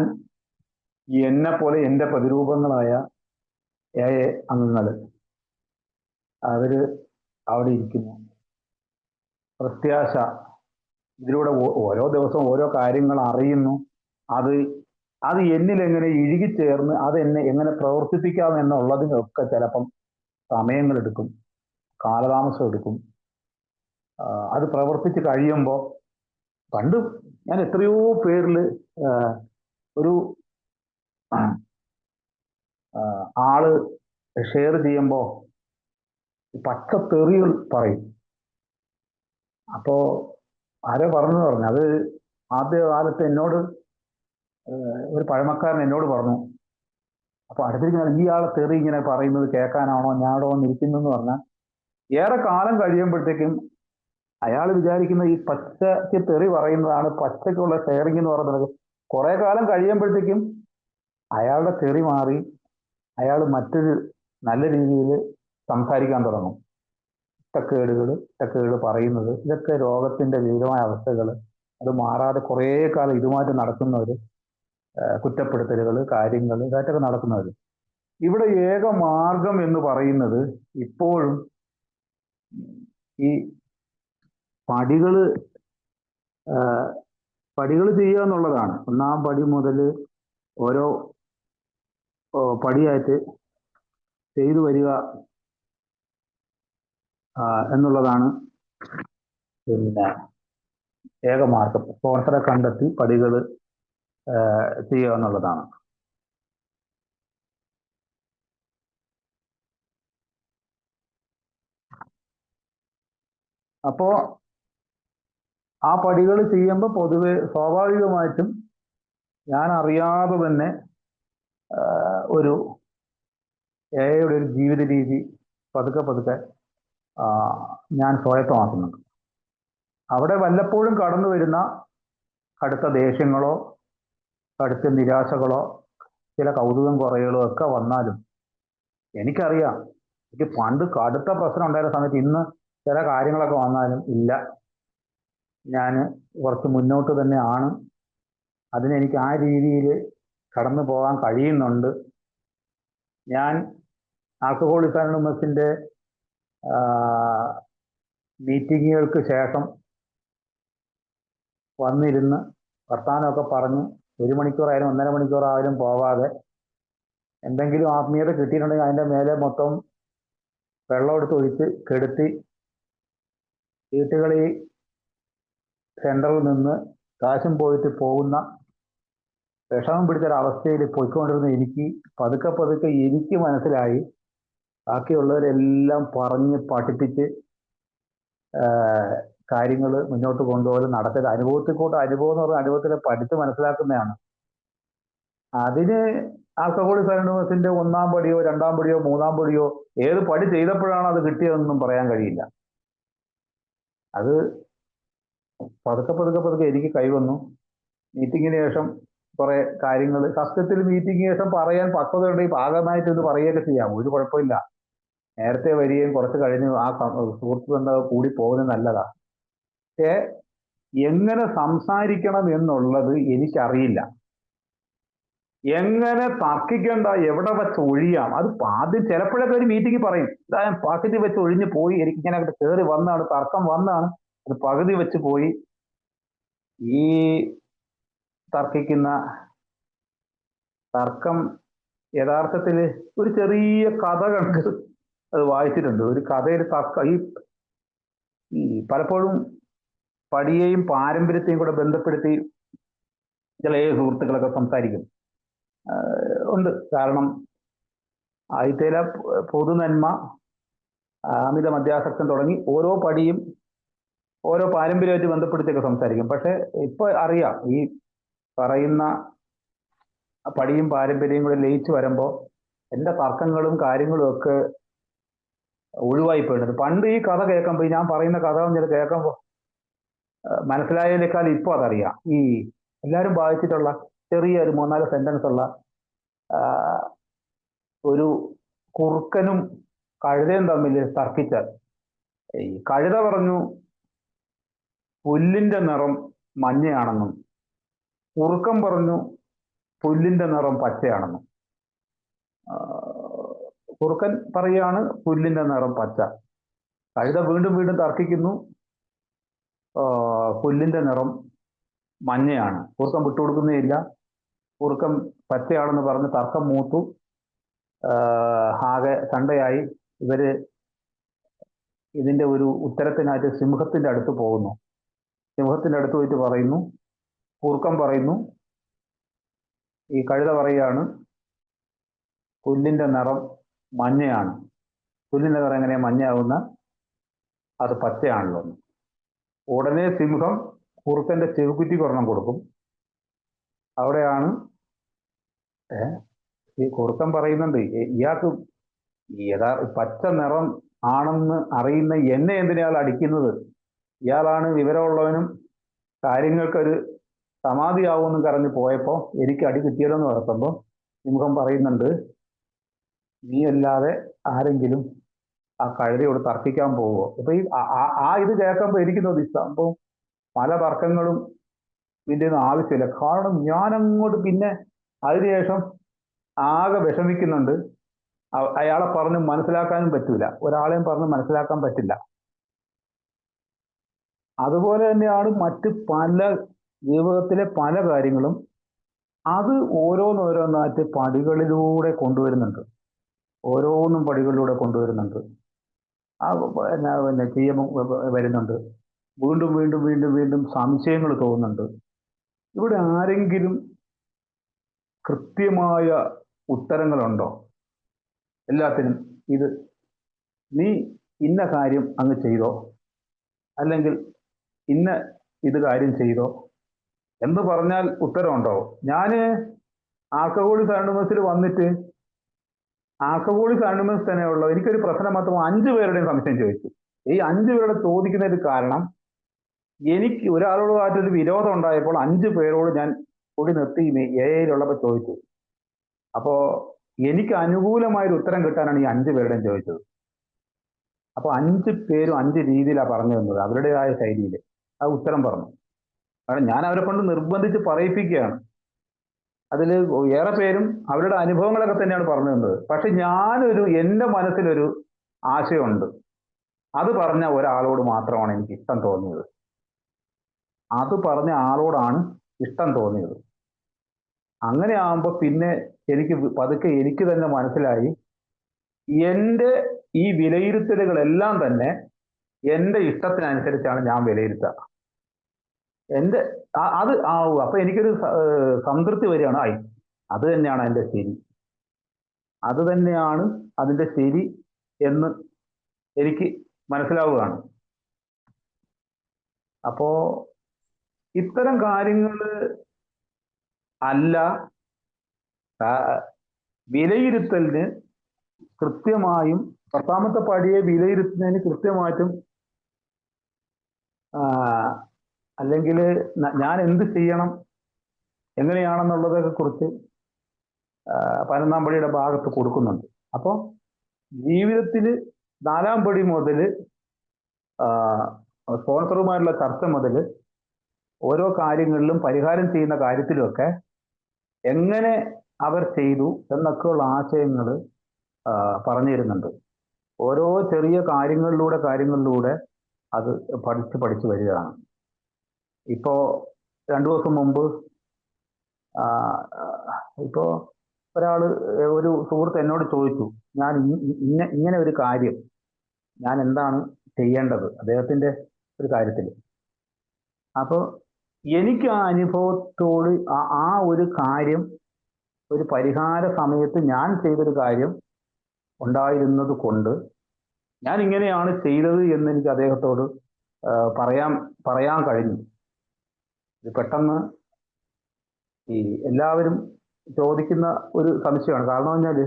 എന്നെ പോലെ എൻ്റെ പ്രതിരൂപങ്ങളായ അംഗങ്ങള് അവര് അവിടെ ഇരിക്കുന്നു. പ്രത്യാശ, ഇതിലൂടെ ഓരോ ദിവസവും ഓരോ കാര്യങ്ങൾ അറിയുന്നു. അത് എന്നിൽ എങ്ങനെ ഇഴുകിച്ചേർന്ന് അത് എന്നെ എങ്ങനെ പ്രവർത്തിപ്പിക്കാം എന്നുള്ളതിനൊക്കെ ചിലപ്പം സമയങ്ങളെടുക്കും, കാലതാമസം എടുക്കും. അത് പ്രവർത്തിച്ച് കഴിയുമ്പോൾ പണ്ട് ഞാൻ എത്രയോ പേരിൽ ഒരു ആള് ഷെയർ ചെയ്യുമ്പോൾ പച്ചത്തെറികൾ പറയും. അപ്പോ ആരോ പറഞ്ഞു അത് ആദ്യ കാലത്ത് എന്നോട് ഒരു പഴമക്കാരൻ എന്നോട് പറഞ്ഞു. അപ്പൊ അടുത്തിരിക്കുന്ന ഈ ആളെ തെറി ഇങ്ങനെ പറയുന്നത് കേൾക്കാനാണോ ഞാനോ വന്നിരിക്കുന്നതെന്ന് പറഞ്ഞാൽ ഏറെ കാലം കഴിയുമ്പോഴത്തേക്കും അയാൾ വിചാരിക്കുന്ന ഈ പച്ചയ്ക്ക് തെറി പറയുന്നതാണ് പച്ചയ്ക്കുള്ള ഷെയറിങ് എന്ന് പറയുന്നത്. കുറെ കാലം കഴിയുമ്പോഴത്തേക്കും അയാളുടെ തെറി മാറി അയാൾ മറ്റൊരു നല്ല രീതിയിൽ സംസാരിക്കാൻ തുടങ്ങും. ഇഷ്ടക്കേട് പറയുന്നത്, ഇതൊക്കെ രോഗത്തിന്റെ വിവിധമായ അവസ്ഥകൾ. അത് മാറാതെ കുറേ കാലം ഇതുമായിട്ട് നടക്കുന്നവർ, കുറ്റപ്പെടുത്തലുകൾ, കാര്യങ്ങൾ, ഇതായിട്ടൊക്കെ നടക്കുന്നവർ. ഇവിടെ ഏക മാർഗം എന്ന് പറയുന്നത് ഇപ്പോഴും ഈ പടികള് ചെയ്യുക എന്നുള്ളതാണ്. ഒന്നാം പടി മുതൽ ഓരോ പടിയായിട്ട് ചെയ്തു വരിക എന്നുള്ളതാണ് പിന്നെ ഏകമാർഗം. സ്പോൺസറെ കണ്ടെത്തി പടികൾ ചെയ്യുക എന്നുള്ളതാണ്. അപ്പോ ആ പടികൾ ചെയ്യുമ്പോൾ പൊതുവെ സ്വാഭാവികമായിട്ടും ഞാൻ അറിയാതെ തന്നെ ഒരു എയുടെ ഒരു ജീവിത രീതി പതുക്കെ ഞാൻ സ്വായത്തമാക്കുന്നുണ്ട്. അവിടെ വല്ലപ്പോഴും കടന്നു വരുന്ന കടുത്ത ദേഷ്യങ്ങളോ കടുത്ത നിരാശകളോ ചില കൗതുകം കുറയുകളോ ഒക്കെ വന്നാലും എനിക്കറിയാം, എനിക്ക് പണ്ട് കടുത്ത പ്രശ്നം ഉണ്ടായിരുന്ന സമയത്ത് ഇന്ന് ചില കാര്യങ്ങളൊക്കെ വന്നാലും ഇല്ല, ഞാൻ കുറച്ച് മുന്നോട്ട് തന്നെയാണ്, അതിനെനിക്ക് ആ രീതിയിൽ കടന്നു പോകാൻ കഴിയുന്നുണ്ട്. ഞാൻ ആൽക്കഹോളിക് അനോണിമസിന്റെ മീറ്റിങ്ങുകൾക്ക് ശേഷം വന്നിരുന്ന് വർത്തമാനമൊക്കെ പറഞ്ഞ് 1 മണിക്കൂറായാലും 1.5 മണിക്കൂറായാലും പോവാതെ എന്തെങ്കിലും ആത്മീയത കിട്ടിയിട്ടുണ്ടെങ്കിൽ അതിൻ്റെ മേലെ മൊത്തം വെള്ളം എടുത്ത് ഒഴിച്ച് കെടുത്തി വീട്ടുകളിൽ സെൻറ്ററിൽ നിന്ന് കാശും പോയിട്ട് പോകുന്ന വിഷമം പിടിച്ചൊരവസ്ഥയിൽ പോയിക്കൊണ്ടിരുന്ന എനിക്ക് പതുക്കെ എനിക്ക് മനസ്സിലായി ബാക്കിയുള്ളവരെല്ലാം പറഞ്ഞ് പഠിപ്പിച്ച് കാര്യങ്ങൾ മുന്നോട്ട് കൊണ്ടുപോകലും നടക്കൽ അനുഭവം എന്ന് പറഞ്ഞാൽ അനുഭവത്തിൽ പഠിച്ച് മനസ്സിലാക്കുന്നതാണ്. അതിന് ആൽക്കഹോളിക് അനോണിമസിന്റെ 1-ാം പടിയോ 2-ാം പടിയോ 3-ാം പടിയോ ഏത് പടി ചെയ്തപ്പോഴാണ് അത് കിട്ടിയതെന്നൊന്നും പറയാൻ കഴിയില്ല. അത് പതുക്കെ എനിക്ക് കൈവന്നു. മീറ്റിങ്ങിന് ശേഷം കുറെ കാര്യങ്ങൾ, സത്യത്തിൽ മീറ്റിങ്ങിന് ശേഷം പറയാൻ പക്വത ഉണ്ടെങ്കിൽ ഭാഗമായിട്ട് ഇത് പറയുകയൊക്കെ ചെയ്യാം, ഒരു കുഴപ്പമില്ല. നേരത്തെ വരികയും കുറച്ച് കഴിഞ്ഞ് ആ സുഹൃത്ത് ബന്ധം കൂടി പോകുന്നത് നല്ലതാ. പക്ഷേ എങ്ങനെ സംസാരിക്കണം എന്നുള്ളത് എനിക്കറിയില്ല. എങ്ങനെ തർക്കിക്കണ്ട, എവിടെ വെച്ച് ഒഴിയാം, അത് ആദ്യം ചിലപ്പോഴൊക്കെ ഒരു മീറ്റിംഗ് പറയും പകുതി വെച്ച് ഒഴിഞ്ഞു പോയി, എനിക്കിങ്ങനെ കയറി വന്നാണ്, തർക്കം വന്നാണ്, അത് പകുതി വെച്ച് പോയി. ഈ തർക്കം യഥാർത്ഥത്തിൽ ഒരു ചെറിയ കഥ കണക്ക് അത് വായിച്ചിട്ടുണ്ട്. ഒരു കഥയിൽ ഈ പലപ്പോഴും പടിയെയും പാരമ്പര്യത്തെയും കൂടെ ബന്ധപ്പെടുത്തി ചില സുഹൃത്തുക്കളൊക്കെ സംസാരിക്കും ഉണ്ട്. കാരണം ആദ്യത്തേല പൊതുനന്മ, അമിത മദ്യാസക്തം തുടങ്ങി ഓരോ പടിയും ഓരോ പാരമ്പര്യമായിട്ട് ബന്ധപ്പെടുത്തിയൊക്കെ സംസാരിക്കും. പക്ഷെ ഇപ്പൊ അറിയാം, ഈ പറയുന്ന പടിയും പാരമ്പര്യവും കൂടെ ലയിച്ചു വരുമ്പോൾ എൻ്റെ തർക്കങ്ങളും കാര്യങ്ങളും ഒക്കെ ഒഴിവായി പോയിട്ടുണ്ട്. പണ്ട് ഈ കഥ കേൾക്കുമ്പോൾ, ഞാൻ പറയുന്ന കഥ കേൾക്കുമ്പോൾ മനസ്സിലായതിനേക്കാൾ ഇപ്പോൾ അതറിയാം. ഈ എല്ലാവരും വായിച്ചിട്ടുള്ള ചെറിയ ഒരു 3-4 സെന്റൻസ് ഉള്ള ഒരു കുറുക്കനും കഴുതയും തമ്മിൽ തർക്കിച്ച, ഈ കഴുത പറഞ്ഞു പുല്ലിന്റെ നിറം മഞ്ഞയാണെന്നും കുറുക്കൻ പറഞ്ഞു പുല്ലിന്റെ നിറം പച്ചയാണെന്നും. കുറുക്കൻ പറയുകയാണ് പുല്ലിന്റെ നിറം പച്ച. കഴുത വീണ്ടും തർക്കിക്കുന്നു, പുല്ലിന്റെ നിറം മഞ്ഞയാണ്. കുറുക്കൻ വിട്ടുകൊടുക്കുന്നേയില്ല. കുറുക്കൻ പച്ചയാണെന്ന് പറഞ്ഞ് തർക്കം മൂത്തു, ആകെ സണ്ടയായി. ഇതിന്റെ ഒരു ഉത്തരത്തിനായിട്ട് സിംഹത്തിന്റെ അടുത്ത് പോകുന്നു. സിംഹത്തിന്റെ അടുത്ത് പോയിട്ട് പറയുന്നു, കുറുക്കൻ പറയുന്നു, ഈ കഴുത പറയുകയാണ് പുല്ലിന്റെ നിറം മഞ്ഞയാണ്. പുല്ലിന്റെ നിറം എങ്ങനെയാ മഞ്ഞയാവുന്ന, അത് പച്ചയാണല്ലോ. ഉടനെ സിംഹം കുറുക്കന്റെ ചെവിക്കുറ്റി ഒരെണ്ണം കൊടുക്കും. അവിടെയാണ് ഈ കുറുക്കൻ പറയുന്നുണ്ട്, ഇയാൾക്ക് പച്ച നിറം ആണെന്ന് അറിയുന്ന എന്നെ എന്തിനാൾ അടിക്കുന്നത്, ഇയാളാണ് വിവരമുള്ളവനും കാര്യങ്ങൾക്കൊരു സമാധിയാവുമെന്ന് കറഞ്ഞ് പോയപ്പോൾ എനിക്ക് അടി കിട്ടിയതെന്ന് ഓർക്കുമ്പോൾ സിംഹം പറയുന്നുണ്ട്, നീ അല്ലാതെ ആരെങ്കിലും ആ കഴുതയോട് തർക്കിക്കാൻ പോവുമോ? ഇപ്പൊ ഈ ഇത് കേൾക്കുമ്പോൾ എനിക്ക് തോന്നി സംഭവം പല തർക്കങ്ങളും ഇതിന്റെ ഒന്നും ആവശ്യമില്ല. കാരണം ഞാൻ അങ്ങോട്ട് പിന്നെ അതിനുശേഷം ആകെ വിഷമിക്കുന്നുണ്ട്. അയാളെ പറഞ്ഞ് മനസ്സിലാക്കാനും പറ്റൂല, ഒരാളെയും പറഞ്ഞ് മനസ്സിലാക്കാൻ പറ്റില്ല. അതുപോലെ തന്നെയാണ് മറ്റ് പല ജീവിതത്തിലെ പല കാര്യങ്ങളും. അത് ഓരോന്നോരോന്നായിട്ട് പടികളിലൂടെ കൊണ്ടുവരുന്നുണ്ട്, ഓരോന്നും പടികളിലൂടെ കൊണ്ടുവരുന്നുണ്ട്. ആ പിന്നെ ചെയ്യുമ്പോൾ വരുന്നുണ്ട്, വീണ്ടും വീണ്ടും വീണ്ടും വീണ്ടും സംശയങ്ങൾ തോന്നുന്നുണ്ട്. ഇവിടെ ആരെങ്കിലും കൃത്യമായ ഉത്തരങ്ങളുണ്ടോ എല്ലാത്തിനും? ഇത് നീ ഇന്ന കാര്യം അങ്ങ് ചെയ്തോ, അല്ലെങ്കിൽ ഇന്ന ഇത് കാര്യം ചെയ്തോ എന്ന് പറഞ്ഞാൽ ഉത്തരവുണ്ടോ? ഞാന് ആർക്കഹോളിക് അനോണിമസിൽ വന്നിട്ട് ആൽക്കഹോളിക് അനോണിമസ് തന്നെയുള്ള എനിക്കൊരു പ്രശ്നം മാത്രം 5 പേരുടെയും സംശയം ചോദിച്ചു. ഈ 5 പേരുടെ ചോദിക്കുന്നതിന് കാരണം എനിക്ക് ഒരാളോടുമായിട്ടൊരു വിരോധം ഉണ്ടായപ്പോൾ 5 പേരോട് ഞാൻ കൂടി നിർത്തി എയിലുള്ളപ്പോൾ ചോദിച്ചു. അപ്പോ എനിക്ക് അനുകൂലമായൊരു ഉത്തരം കിട്ടാനാണ് ഈ 5 പേരുടെയും ചോദിച്ചത്. അപ്പൊ 5 പേരും 5 രീതിയിലാണ് പറഞ്ഞു തന്നത്, അവരുടേതായ ശൈലിയിൽ ആ ഉത്തരം പറഞ്ഞു. കാരണം ഞാൻ അവരെ കൊണ്ട് നിർബന്ധിച്ച് പറയിപ്പിക്കുകയാണ്. അതിൽ ഏറെ പേരും അവരുടെ അനുഭവങ്ങളൊക്കെ തന്നെയാണ് പറഞ്ഞു തന്നത്. പക്ഷെ എൻ്റെ മനസ്സിലൊരു ആശയമുണ്ട്, അത് പറഞ്ഞ ഒരാളോട് മാത്രമാണ് എനിക്ക് ഇഷ്ടം തോന്നിയത്. അത് പറഞ്ഞ ആളോടാണ് ഇഷ്ടം തോന്നിയത്. അങ്ങനെ ആകുമ്പോൾ പിന്നെ എനിക്ക് പതുക്കെ എനിക്ക് തന്നെ മനസ്സിലായി, എൻ്റെ ഈ വിലയിരുത്തലുകളെല്ലാം തന്നെ എൻ്റെ ഇഷ്ടത്തിനനുസരിച്ചാണ് ഞാൻ വിലയിരുത്തുക. അത് അപ്പൊ എനിക്കൊരു സംതൃപ്തി വരികയാണ്. അത് തന്നെയാണ് അതിൻ്റെ ശരി, അത് തന്നെയാണ് അതിൻ്റെ ശരി എന്ന് എനിക്ക് മനസ്സിലാവുകയാണ്. അപ്പോ ഇത്തരം കാര്യങ്ങൾ അല്ല വിലയിരുത്തലിന് കൃത്യമായും 10ാമത്തെ പടിയെ വിലയിരുത്തുന്നതിന് കൃത്യമായിട്ടും അല്ലെങ്കിൽ ഞാൻ എന്ത് ചെയ്യണം എങ്ങനെയാണെന്നുള്ളതൊക്കെ കുറിച്ച് 11ാം പടിയുടെ ഭാഗത്ത് കൊടുക്കുന്നുണ്ട്. അപ്പോൾ ജീവിതത്തിൽ 4ാം പടി മുതൽ സ്പോൺസറുമായുള്ള ചർച്ച മുതൽ ഓരോ കാര്യങ്ങളിലും പരിഹാരം ചെയ്യുന്ന കാര്യത്തിലുമൊക്കെ എങ്ങനെ അവർ ചെയ്തു എന്നൊക്കെയുള്ള ആശയങ്ങൾ പറഞ്ഞു തരുന്നുണ്ട്. ഓരോ ചെറിയ കാര്യങ്ങളിലൂടെ അത് പഠിച്ച് വരികയാണ്. ഇപ്പോ 2 ദിവസം മുമ്പ് ഇപ്പോ ഒരു സുഹൃത്ത് എന്നോട് ചോദിച്ചു, ഞാൻ ഇങ്ങനെ ഒരു കാര്യം ഞാൻ എന്താണ് ചെയ്യേണ്ടത് അദ്ദേഹത്തിന്റെ ഒരു കാര്യത്തിൽ. അപ്പോൾ എനിക്ക് ആ അനുഭവത്തോട് ആ ഒരു കാര്യം, ഒരു പരിഹാര സമയത്ത് ഞാൻ ചെയ്തൊരു കാര്യം ഉണ്ടായിരുന്നത് കൊണ്ട് ഞാൻ ഇങ്ങനെയാണ് ചെയ്തത് എന്ന് എനിക്ക് അദ്ദേഹത്തോട് പറയാൻ കഴിഞ്ഞു. ഇത് പെട്ടെന്ന് ഈ എല്ലാവരും ചോദിക്കുന്ന ഒരു സംശയമാണ്. കാരണം പറഞ്ഞാല്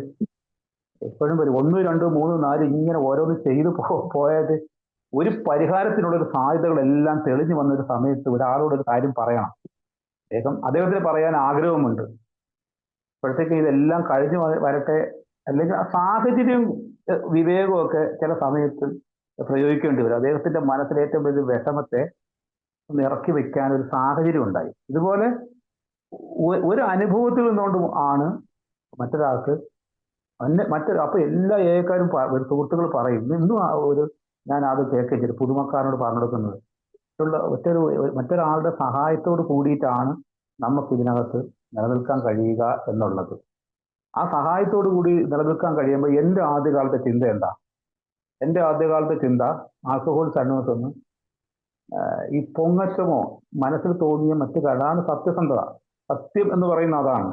എപ്പോഴും വരും 1, 2, 3, 4 ഇങ്ങനെ ഓരോന്ന് ചെയ്തു പോയത് ഒരു പരിഹാരത്തിനുള്ള ഒരു സാധ്യതകളെല്ലാം തെളിഞ്ഞു വന്നൊരു സമയത്ത് ഒരാളോട് ഒരു കാര്യം പറയണം. അദ്ദേഹത്തിന് പറയാൻ ആഗ്രഹമുണ്ട്. അപ്പോഴത്തേക്ക് ഇതെല്ലാം കഴിഞ്ഞു വരട്ടെ, അല്ലെങ്കിൽ ആ സാഹചര്യം വിവേകമൊക്കെ ചില സമയത്ത് പ്രയോഗിക്കേണ്ടി വരും. അദ്ദേഹത്തിന്റെ മനസ്സിൽ ഏറ്റവും വലിയ വിഷമത്തെ ഒന്ന് ഇറക്കി വെക്കാൻ ഒരു സാഹചര്യം ഉണ്ടായി. ഇതുപോലെ ഒരു അനുഭവത്തിൽ നിന്നുകൊണ്ട് ആണ് മറ്റൊരാൾക്ക് അപ്പൊ എല്ലാ ഏക്കാരും സുഹൃത്തുക്കൾ പറയും, ഇന്നും ഞാൻ അത് കേൾക്കില്ല പുതുമക്കാരോട് പറഞ്ഞു കൊടുക്കുന്നത്, മറ്റൊരാളുടെ സഹായത്തോട് കൂടിയിട്ടാണ് നമുക്ക് ഇതിനകത്ത് നിലനിൽക്കാൻ കഴിയുക എന്നുള്ളത്. ആ സഹായത്തോടു കൂടി നിലനിൽക്കാൻ കഴിയുമ്പോൾ എൻ്റെ ആദ്യകാലത്തെ ചിന്ത എന്താ? എൻ്റെ ആദ്യകാലത്തെ ചിന്ത ആൽക്കഹോളിക് അനോണിമസ് ഒന്ന് ഈ പൊങ്ങച്ചമോ മനസ്സിൽ തോന്നിയ മറ്റു അതാണ് സത്യസന്ധത. സത്യം എന്ന് പറയുന്ന അതാണ്.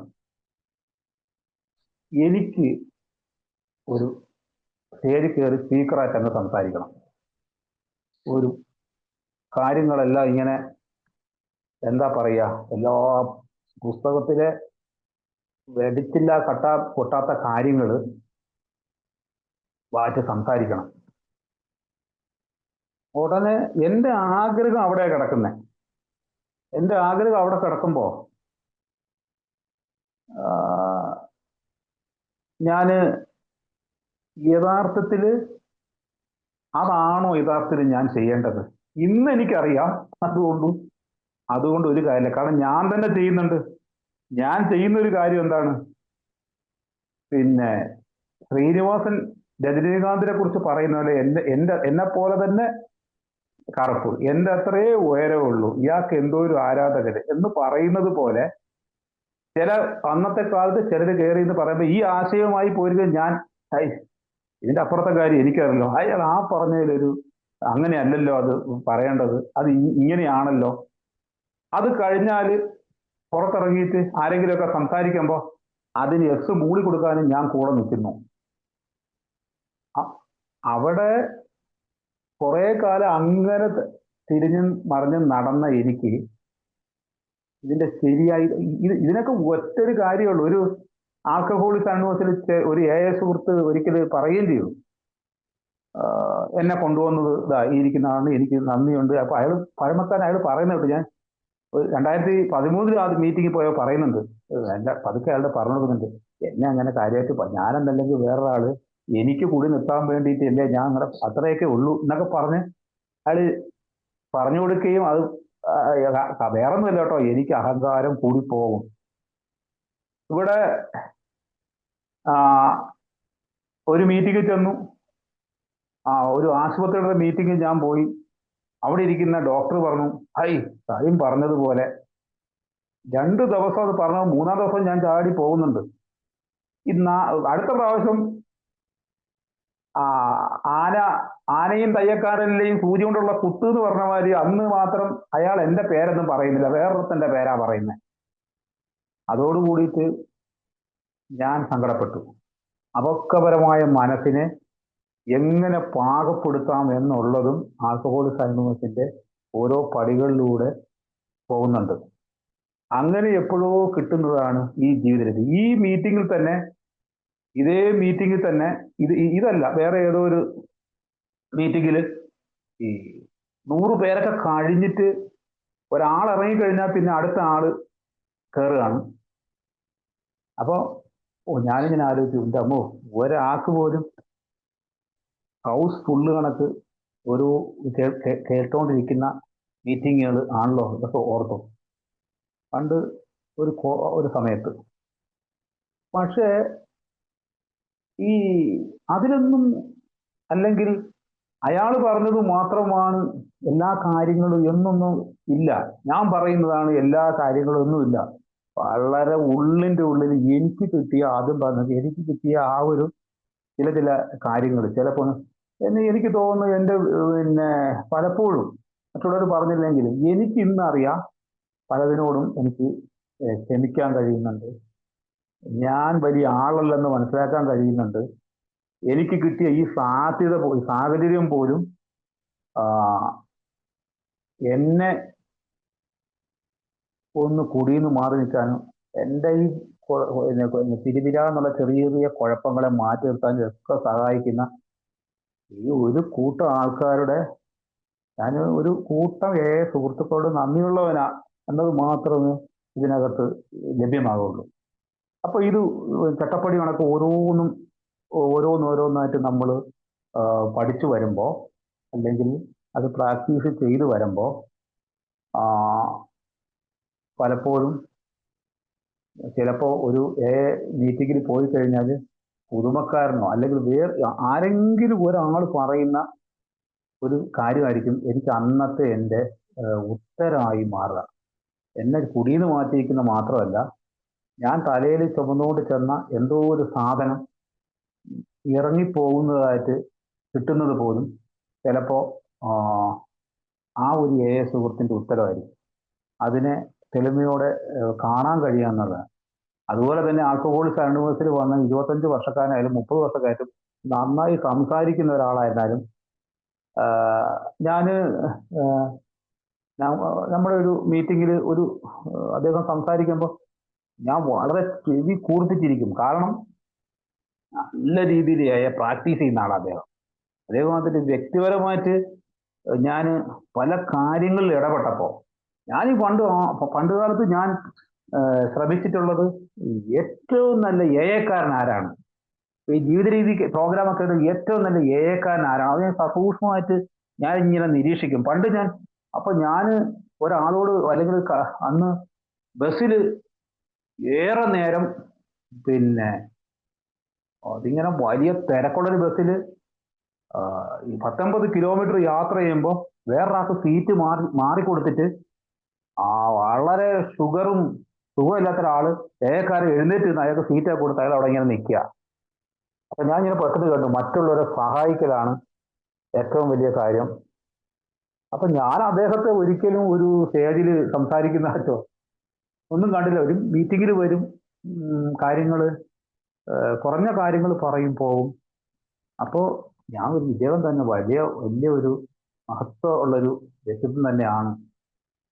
എനിക്ക് ഒരു സ്റ്റേജിൽ കയറി സ്പീക്കറായിട്ട് അങ്ങ് സംസാരിക്കണം, ഒരു കാര്യങ്ങളെല്ലാം ഇങ്ങനെ എന്താ പറയുക, എല്ലാ പുസ്തകത്തിലെ വെടിച്ചില്ല പൊട്ടാത്ത കാര്യങ്ങൾ വായിച്ച് സംസാരിക്കണം. ഉടനെ എൻ്റെ ആഗ്രഹം അവിടെ കിടക്കുന്നേ. എൻ്റെ ആഗ്രഹം അവിടെ കിടക്കുമ്പോ ഞാന് യഥാർത്ഥത്തില് അതാണോ യഥാർത്ഥത്തിൽ ഞാൻ ചെയ്യേണ്ടത്? ഇന്ന് എനിക്കറിയാം. അതുകൊണ്ട് അതുകൊണ്ട് ഒരു കാര്യമില്ല. കാരണം ഞാൻ തന്നെ ചെയ്യുന്നുണ്ട്. ഞാൻ ചെയ്യുന്ന ഒരു കാര്യം എന്താണ്? പിന്നെ ശ്രീനിവാസൻ രജനീകാന്തിനെ കുറിച്ച് പറയുന്ന പോലെ എന്നെ പോലെ തന്നെ കറുപ്പ്, എന്റെ അത്രേ ഉയരമേ ഉള്ളൂ, ഇയാൾക്ക് എന്തോ ഒരു ആരാധകര് എന്ന് പറയുന്നത് പോലെ ചില അന്നത്തെ കാലത്ത് ചിലര് കയറി എന്ന് പറയുമ്പോൾ ഈ ആശയവുമായി പോരുക ഞാൻ ഇതിന്റെ അപ്പുറത്തെ കാര്യം എനിക്കറിയല്ലോ, അയാൾ ആ പറഞ്ഞതിലൊരു അങ്ങനെയല്ലല്ലോ അത് പറയേണ്ടത്, അത് ഇങ്ങനെയാണല്ലോ. അത് കഴിഞ്ഞാല് പുറത്തിറങ്ങിയിട്ട് ആരെങ്കിലുമൊക്കെ സംസാരിക്കുമ്പോ അതിന് എക്സ് മൂളി കൊടുക്കാനും ഞാൻ കൂടെ നിൽക്കുന്നു. അവിടെ കുറെ കാലം അങ്ങനെ തിരിഞ്ഞും മറിഞ്ഞും നടന്ന എനിക്ക് ഇതിന്റെ ശരിയായി ഇതിനൊക്കെ ഒറ്റൊരു കാര്യമുള്ളൂ. ഒരു ആൽക്കഹോളിക് അന്വേഷണത്തിൽ ഒരു സുഹൃത്ത് ഒരിക്കൽ പറയുകയും ചെയ്തു, എന്നെ കൊണ്ടുവന്നത് ഇതാ ഇരിക്കുന്നതാണ്, എനിക്ക് നന്ദിയുണ്ട്. അപ്പൊ അയാൾ പഴമക്കാരൻ, അയാൾ പറയുന്നുണ്ട്, ഞാൻ 2013 ആ മീറ്റിങ്ങിൽ പോയോ പറയുന്നുണ്ട്, എന്റെ പതുക്കെ അയാളുടെ പറഞ്ഞു കൊടുക്കുന്നുണ്ട്, എന്നെ അങ്ങനെ കാര്യമായിട്ട് ഞാനെന്നല്ലെങ്കിൽ വേറൊരാള് എനിക്ക് കൂടി നിർത്താൻ വേണ്ടിയിട്ട് അല്ലേ ഞാൻ അങ്ങനെ അത്രയൊക്കെ ഉള്ളൂ എന്നൊക്കെ പറഞ്ഞ് അയാള് പറഞ്ഞു കൊടുക്കുകയും അത് വേറൊന്നുമില്ല കേട്ടോ, എനിക്ക് അഹങ്കാരം കൂടി പോകും. ഇവിടെ ഒരു മീറ്റിംഗിൽ ചെന്നു, ഒരു ആശുപത്രിയുടെ മീറ്റിംഗിൽ ഞാൻ പോയി. അവിടെ ഇരിക്കുന്ന ഡോക്ടർ പറഞ്ഞു, സായും പറഞ്ഞതുപോലെ 2 ദിവസം അത് പറഞ്ഞു, 3-ാം ദിവസം ഞാൻ ചാടി പോകുന്നുണ്ട്. അടുത്ത പ്രാവശ്യം ആനയും തയ്യക്കാരനിലെയും സൂചി കൊണ്ടുള്ള കുത്ത് എന്ന് പറഞ്ഞ മാതിരി അന്ന് മാത്രം അയാൾ എന്റെ പേരൊന്നും പറയുന്നില്ല, വേറൊരുത്തന്റെ പേരാ പറയുന്നത്. അതോടുകൂടിയിട്ട് ഞാൻ സങ്കടപ്പെട്ടു. അപക്വപരമായ മനസ്സിനെ എങ്ങനെ പാകപ്പെടുത്താം എന്നുള്ളതും ആൽക്കഹോളിക് അനോണിമസിന്റെ ഓരോ പടികളിലൂടെ പോകുന്നുണ്ട്. അങ്ങനെ എപ്പോഴോ കിട്ടുന്നതാണ് ഈ ജീവിതത്തിൽ. ഈ മീറ്റിങ്ങിൽ തന്നെ, ഇതേ മീറ്റിങ്ങിൽ തന്നെ, ഇതല്ല വേറെ ഏതോ ഒരു മീറ്റിങ്ങില് ഈ 100 പേരൊക്കെ കഴിഞ്ഞിട്ട് ഒരാൾ ഇറങ്ങിക്കഴിഞ്ഞാൽ പിന്നെ അടുത്ത ആള് കയറുകയാണ്. അപ്പോ ഞാനിങ്ങനെ ആലോചിച്ചു, എൻ്റെ അമ്മോ, ഒരാൾക്ക് പോലും ഹൗസ് ഫുള്ള് കണക്ക് ഒരു കേട്ടോണ്ടിരിക്കുന്ന മീറ്റിങ്ങുകൾ ആണല്ലോ ഇതൊക്കെ ഓർത്തു പണ്ട് ഒരു സമയത്ത്. പക്ഷേ ഈ അതിലൊന്നും, അല്ലെങ്കിൽ അയാൾ പറഞ്ഞത് മാത്രമാണ് എല്ലാ കാര്യങ്ങളും എന്നൊന്നും ഇല്ല, ഞാൻ പറയുന്നതാണ് എല്ലാ കാര്യങ്ങളും ഒന്നുമില്ല. വളരെ ഉള്ളിൻ്റെ ഉള്ളിൽ എനിക്ക് കിട്ടിയ, ആദ്യം പറഞ്ഞത് എനിക്ക് കിട്ടിയ ആ ഒരു ചില കാര്യങ്ങൾ ചിലപ്പോൾ എനിക്ക് തോന്നുന്നു എൻ്റെ പലപ്പോഴും മറ്റുള്ളവർ പറഞ്ഞില്ലെങ്കിലും എനിക്ക് ഇന്നറിയാം, പലതിനോടും എനിക്ക് ക്ഷമിക്കാൻ കഴിയുന്നുണ്ട്, ഞാൻ വലിയ ആളല്ലെന്ന് മനസ്സിലാക്കാൻ കഴിയുന്നുണ്ട്. എനിക്ക് കിട്ടിയ ഈ സാഹചര്യം പോലും എന്നെ ഒന്ന് കുടിയിൽ നിന്ന് മാറി നിൽക്കാനും എൻ്റെ ഈ തിരുവിര എന്നുള്ള ചെറിയ ചെറിയ കുഴപ്പങ്ങളെ മാറ്റി നിർത്താനും ഒക്കെ സഹായിക്കുന്ന ഈ ഒരു കൂട്ടം ആൾക്കാരുടെ, ഞാൻ ഒരു കൂട്ടം സുഹൃത്തുക്കളോട് നന്ദിയുള്ളവനാ എന്നത് മാത്രമേ ഇതിനകത്ത് ലഭ്യമാകുള്ളൂ. അപ്പൊ ഇത് ചട്ടപ്പടി കണക്ക് ഓരോന്നോരോന്നായിട്ട് നമ്മൾ പഠിച്ചു വരുമ്പോൾ, അല്ലെങ്കിൽ അത് പ്രാക്ടീസ് ചെയ്തു വരുമ്പോൾ പലപ്പോഴും ചിലപ്പോൾ ഒരു മീറ്റിങ്ങിൽ പോയി കഴിഞ്ഞാൽ പുതുമക്കാരനോ അല്ലെങ്കിൽ ആരെങ്കിലും ഒരാൾ പറയുന്ന ഒരു കാര്യമായിരിക്കും എനിക്ക് അന്നത്തെ എൻ്റെ ഉത്തരമായി മാറുക. എന്നെ കുടിയിൽ നിന്ന് മാറ്റിയിരിക്കുന്ന മാത്രമല്ല, ഞാൻ തലയിൽ ചുമന്നുകൊണ്ട് ചെന്ന എന്തോ ഒരു സാധനം ഇറങ്ങിപ്പോകുന്നതായിട്ട് കിട്ടുന്നത് പോലും ചിലപ്പോൾ ആ ഒരു സുഹൃത്തിൻ്റെ ഉത്തരവായിരിക്കും. അതിനെ തെളിമയോടെ കാണാൻ കഴിയാന്നുള്ളതാണ്. അതുപോലെ തന്നെ ആൽക്കഹോളിക് അനോണിമസിൽ വന്ന 25 വർഷക്കാരനായാലും 30 വർഷക്കാരും നന്നായി സംസാരിക്കുന്ന ഒരാളായിരുന്നാലും, നമ്മുടെ ഒരു മീറ്റിങ്ങിൽ അദ്ദേഹം സംസാരിക്കുമ്പോൾ ഞാൻ വളരെ ചെവി കൂർപ്പിച്ചിരിക്കും. കാരണം നല്ല രീതിയിൽ പ്രാക്ടീസ് ചെയ്യുന്ന ആളാണ് അദ്ദേഹം. അതിന് വ്യക്തിപരമായിട്ട് ഞാൻ പല കാര്യങ്ങളിൽ ഇടപെട്ടപ്പോൾ, ഞാൻ ഈ പണ്ട് കാലത്ത് ഞാൻ ശ്രമിച്ചിട്ടുള്ളത് ഏറ്റവും നല്ല കാരൻ ആരാണ്, ഈ ജീവിത രീതി പ്രോഗ്രാമൊക്കെ ഏറ്റവും നല്ല ഏക്കാരൻ ആരാണ് അത് ഞാൻ സസൂക്ഷ്മമായിട്ട് ഞാൻ ഇങ്ങനെ നിരീക്ഷിക്കും. പണ്ട് ഞാൻ ഒരാളോട് അല്ലെങ്കിൽ അന്ന് ബസ്സിൽ ഏറെ നേരം പിന്നെ അതിങ്ങനെ വലിയ തിരക്കുള്ളൊരു ബസ്സിൽ ഈ 19 കിലോമീറ്റർ യാത്ര ചെയ്യുമ്പോൾ വേറൊരാൾക്ക് സീറ്റ് മാറിക്കൊടുത്തിട്ട് വളരെ സുഖമില്ലാത്ത ഒരാള് ഏകാരം എഴുന്നേറ്റ് നിന്ന് അയാൾക്ക് സീറ്റൊക്കെ കൊടുത്ത് അയാൾ അവിടെ ഇങ്ങനെ നിൽക്കുക. അപ്പൊ ഞാൻ ഇങ്ങനെ പെട്ടെന്ന് കണ്ടു മറ്റുള്ളവരെ സഹായിക്കലാണ് ഏറ്റവും വലിയ കാര്യം. അപ്പൊ ഞാൻ അദ്ദേഹത്തെ ഒരിക്കലും ഒരു സ്റ്റേജിൽ സംസാരിക്കുന്നതായിട്ടോ ഒന്നും കണ്ടില്ല. ഒരു മീറ്റിങ്ങിൽ വരും, കാര്യങ്ങള് കുറഞ്ഞ കാര്യങ്ങൾ പറയും, പോവും. അപ്പോ ഞാൻ ഒരു ഇദ്ദേഹം തന്നെ വലിയ ഒരു മഹത്വം ഉള്ളൊരു വ്യക്തിത്വം തന്നെയാണ്.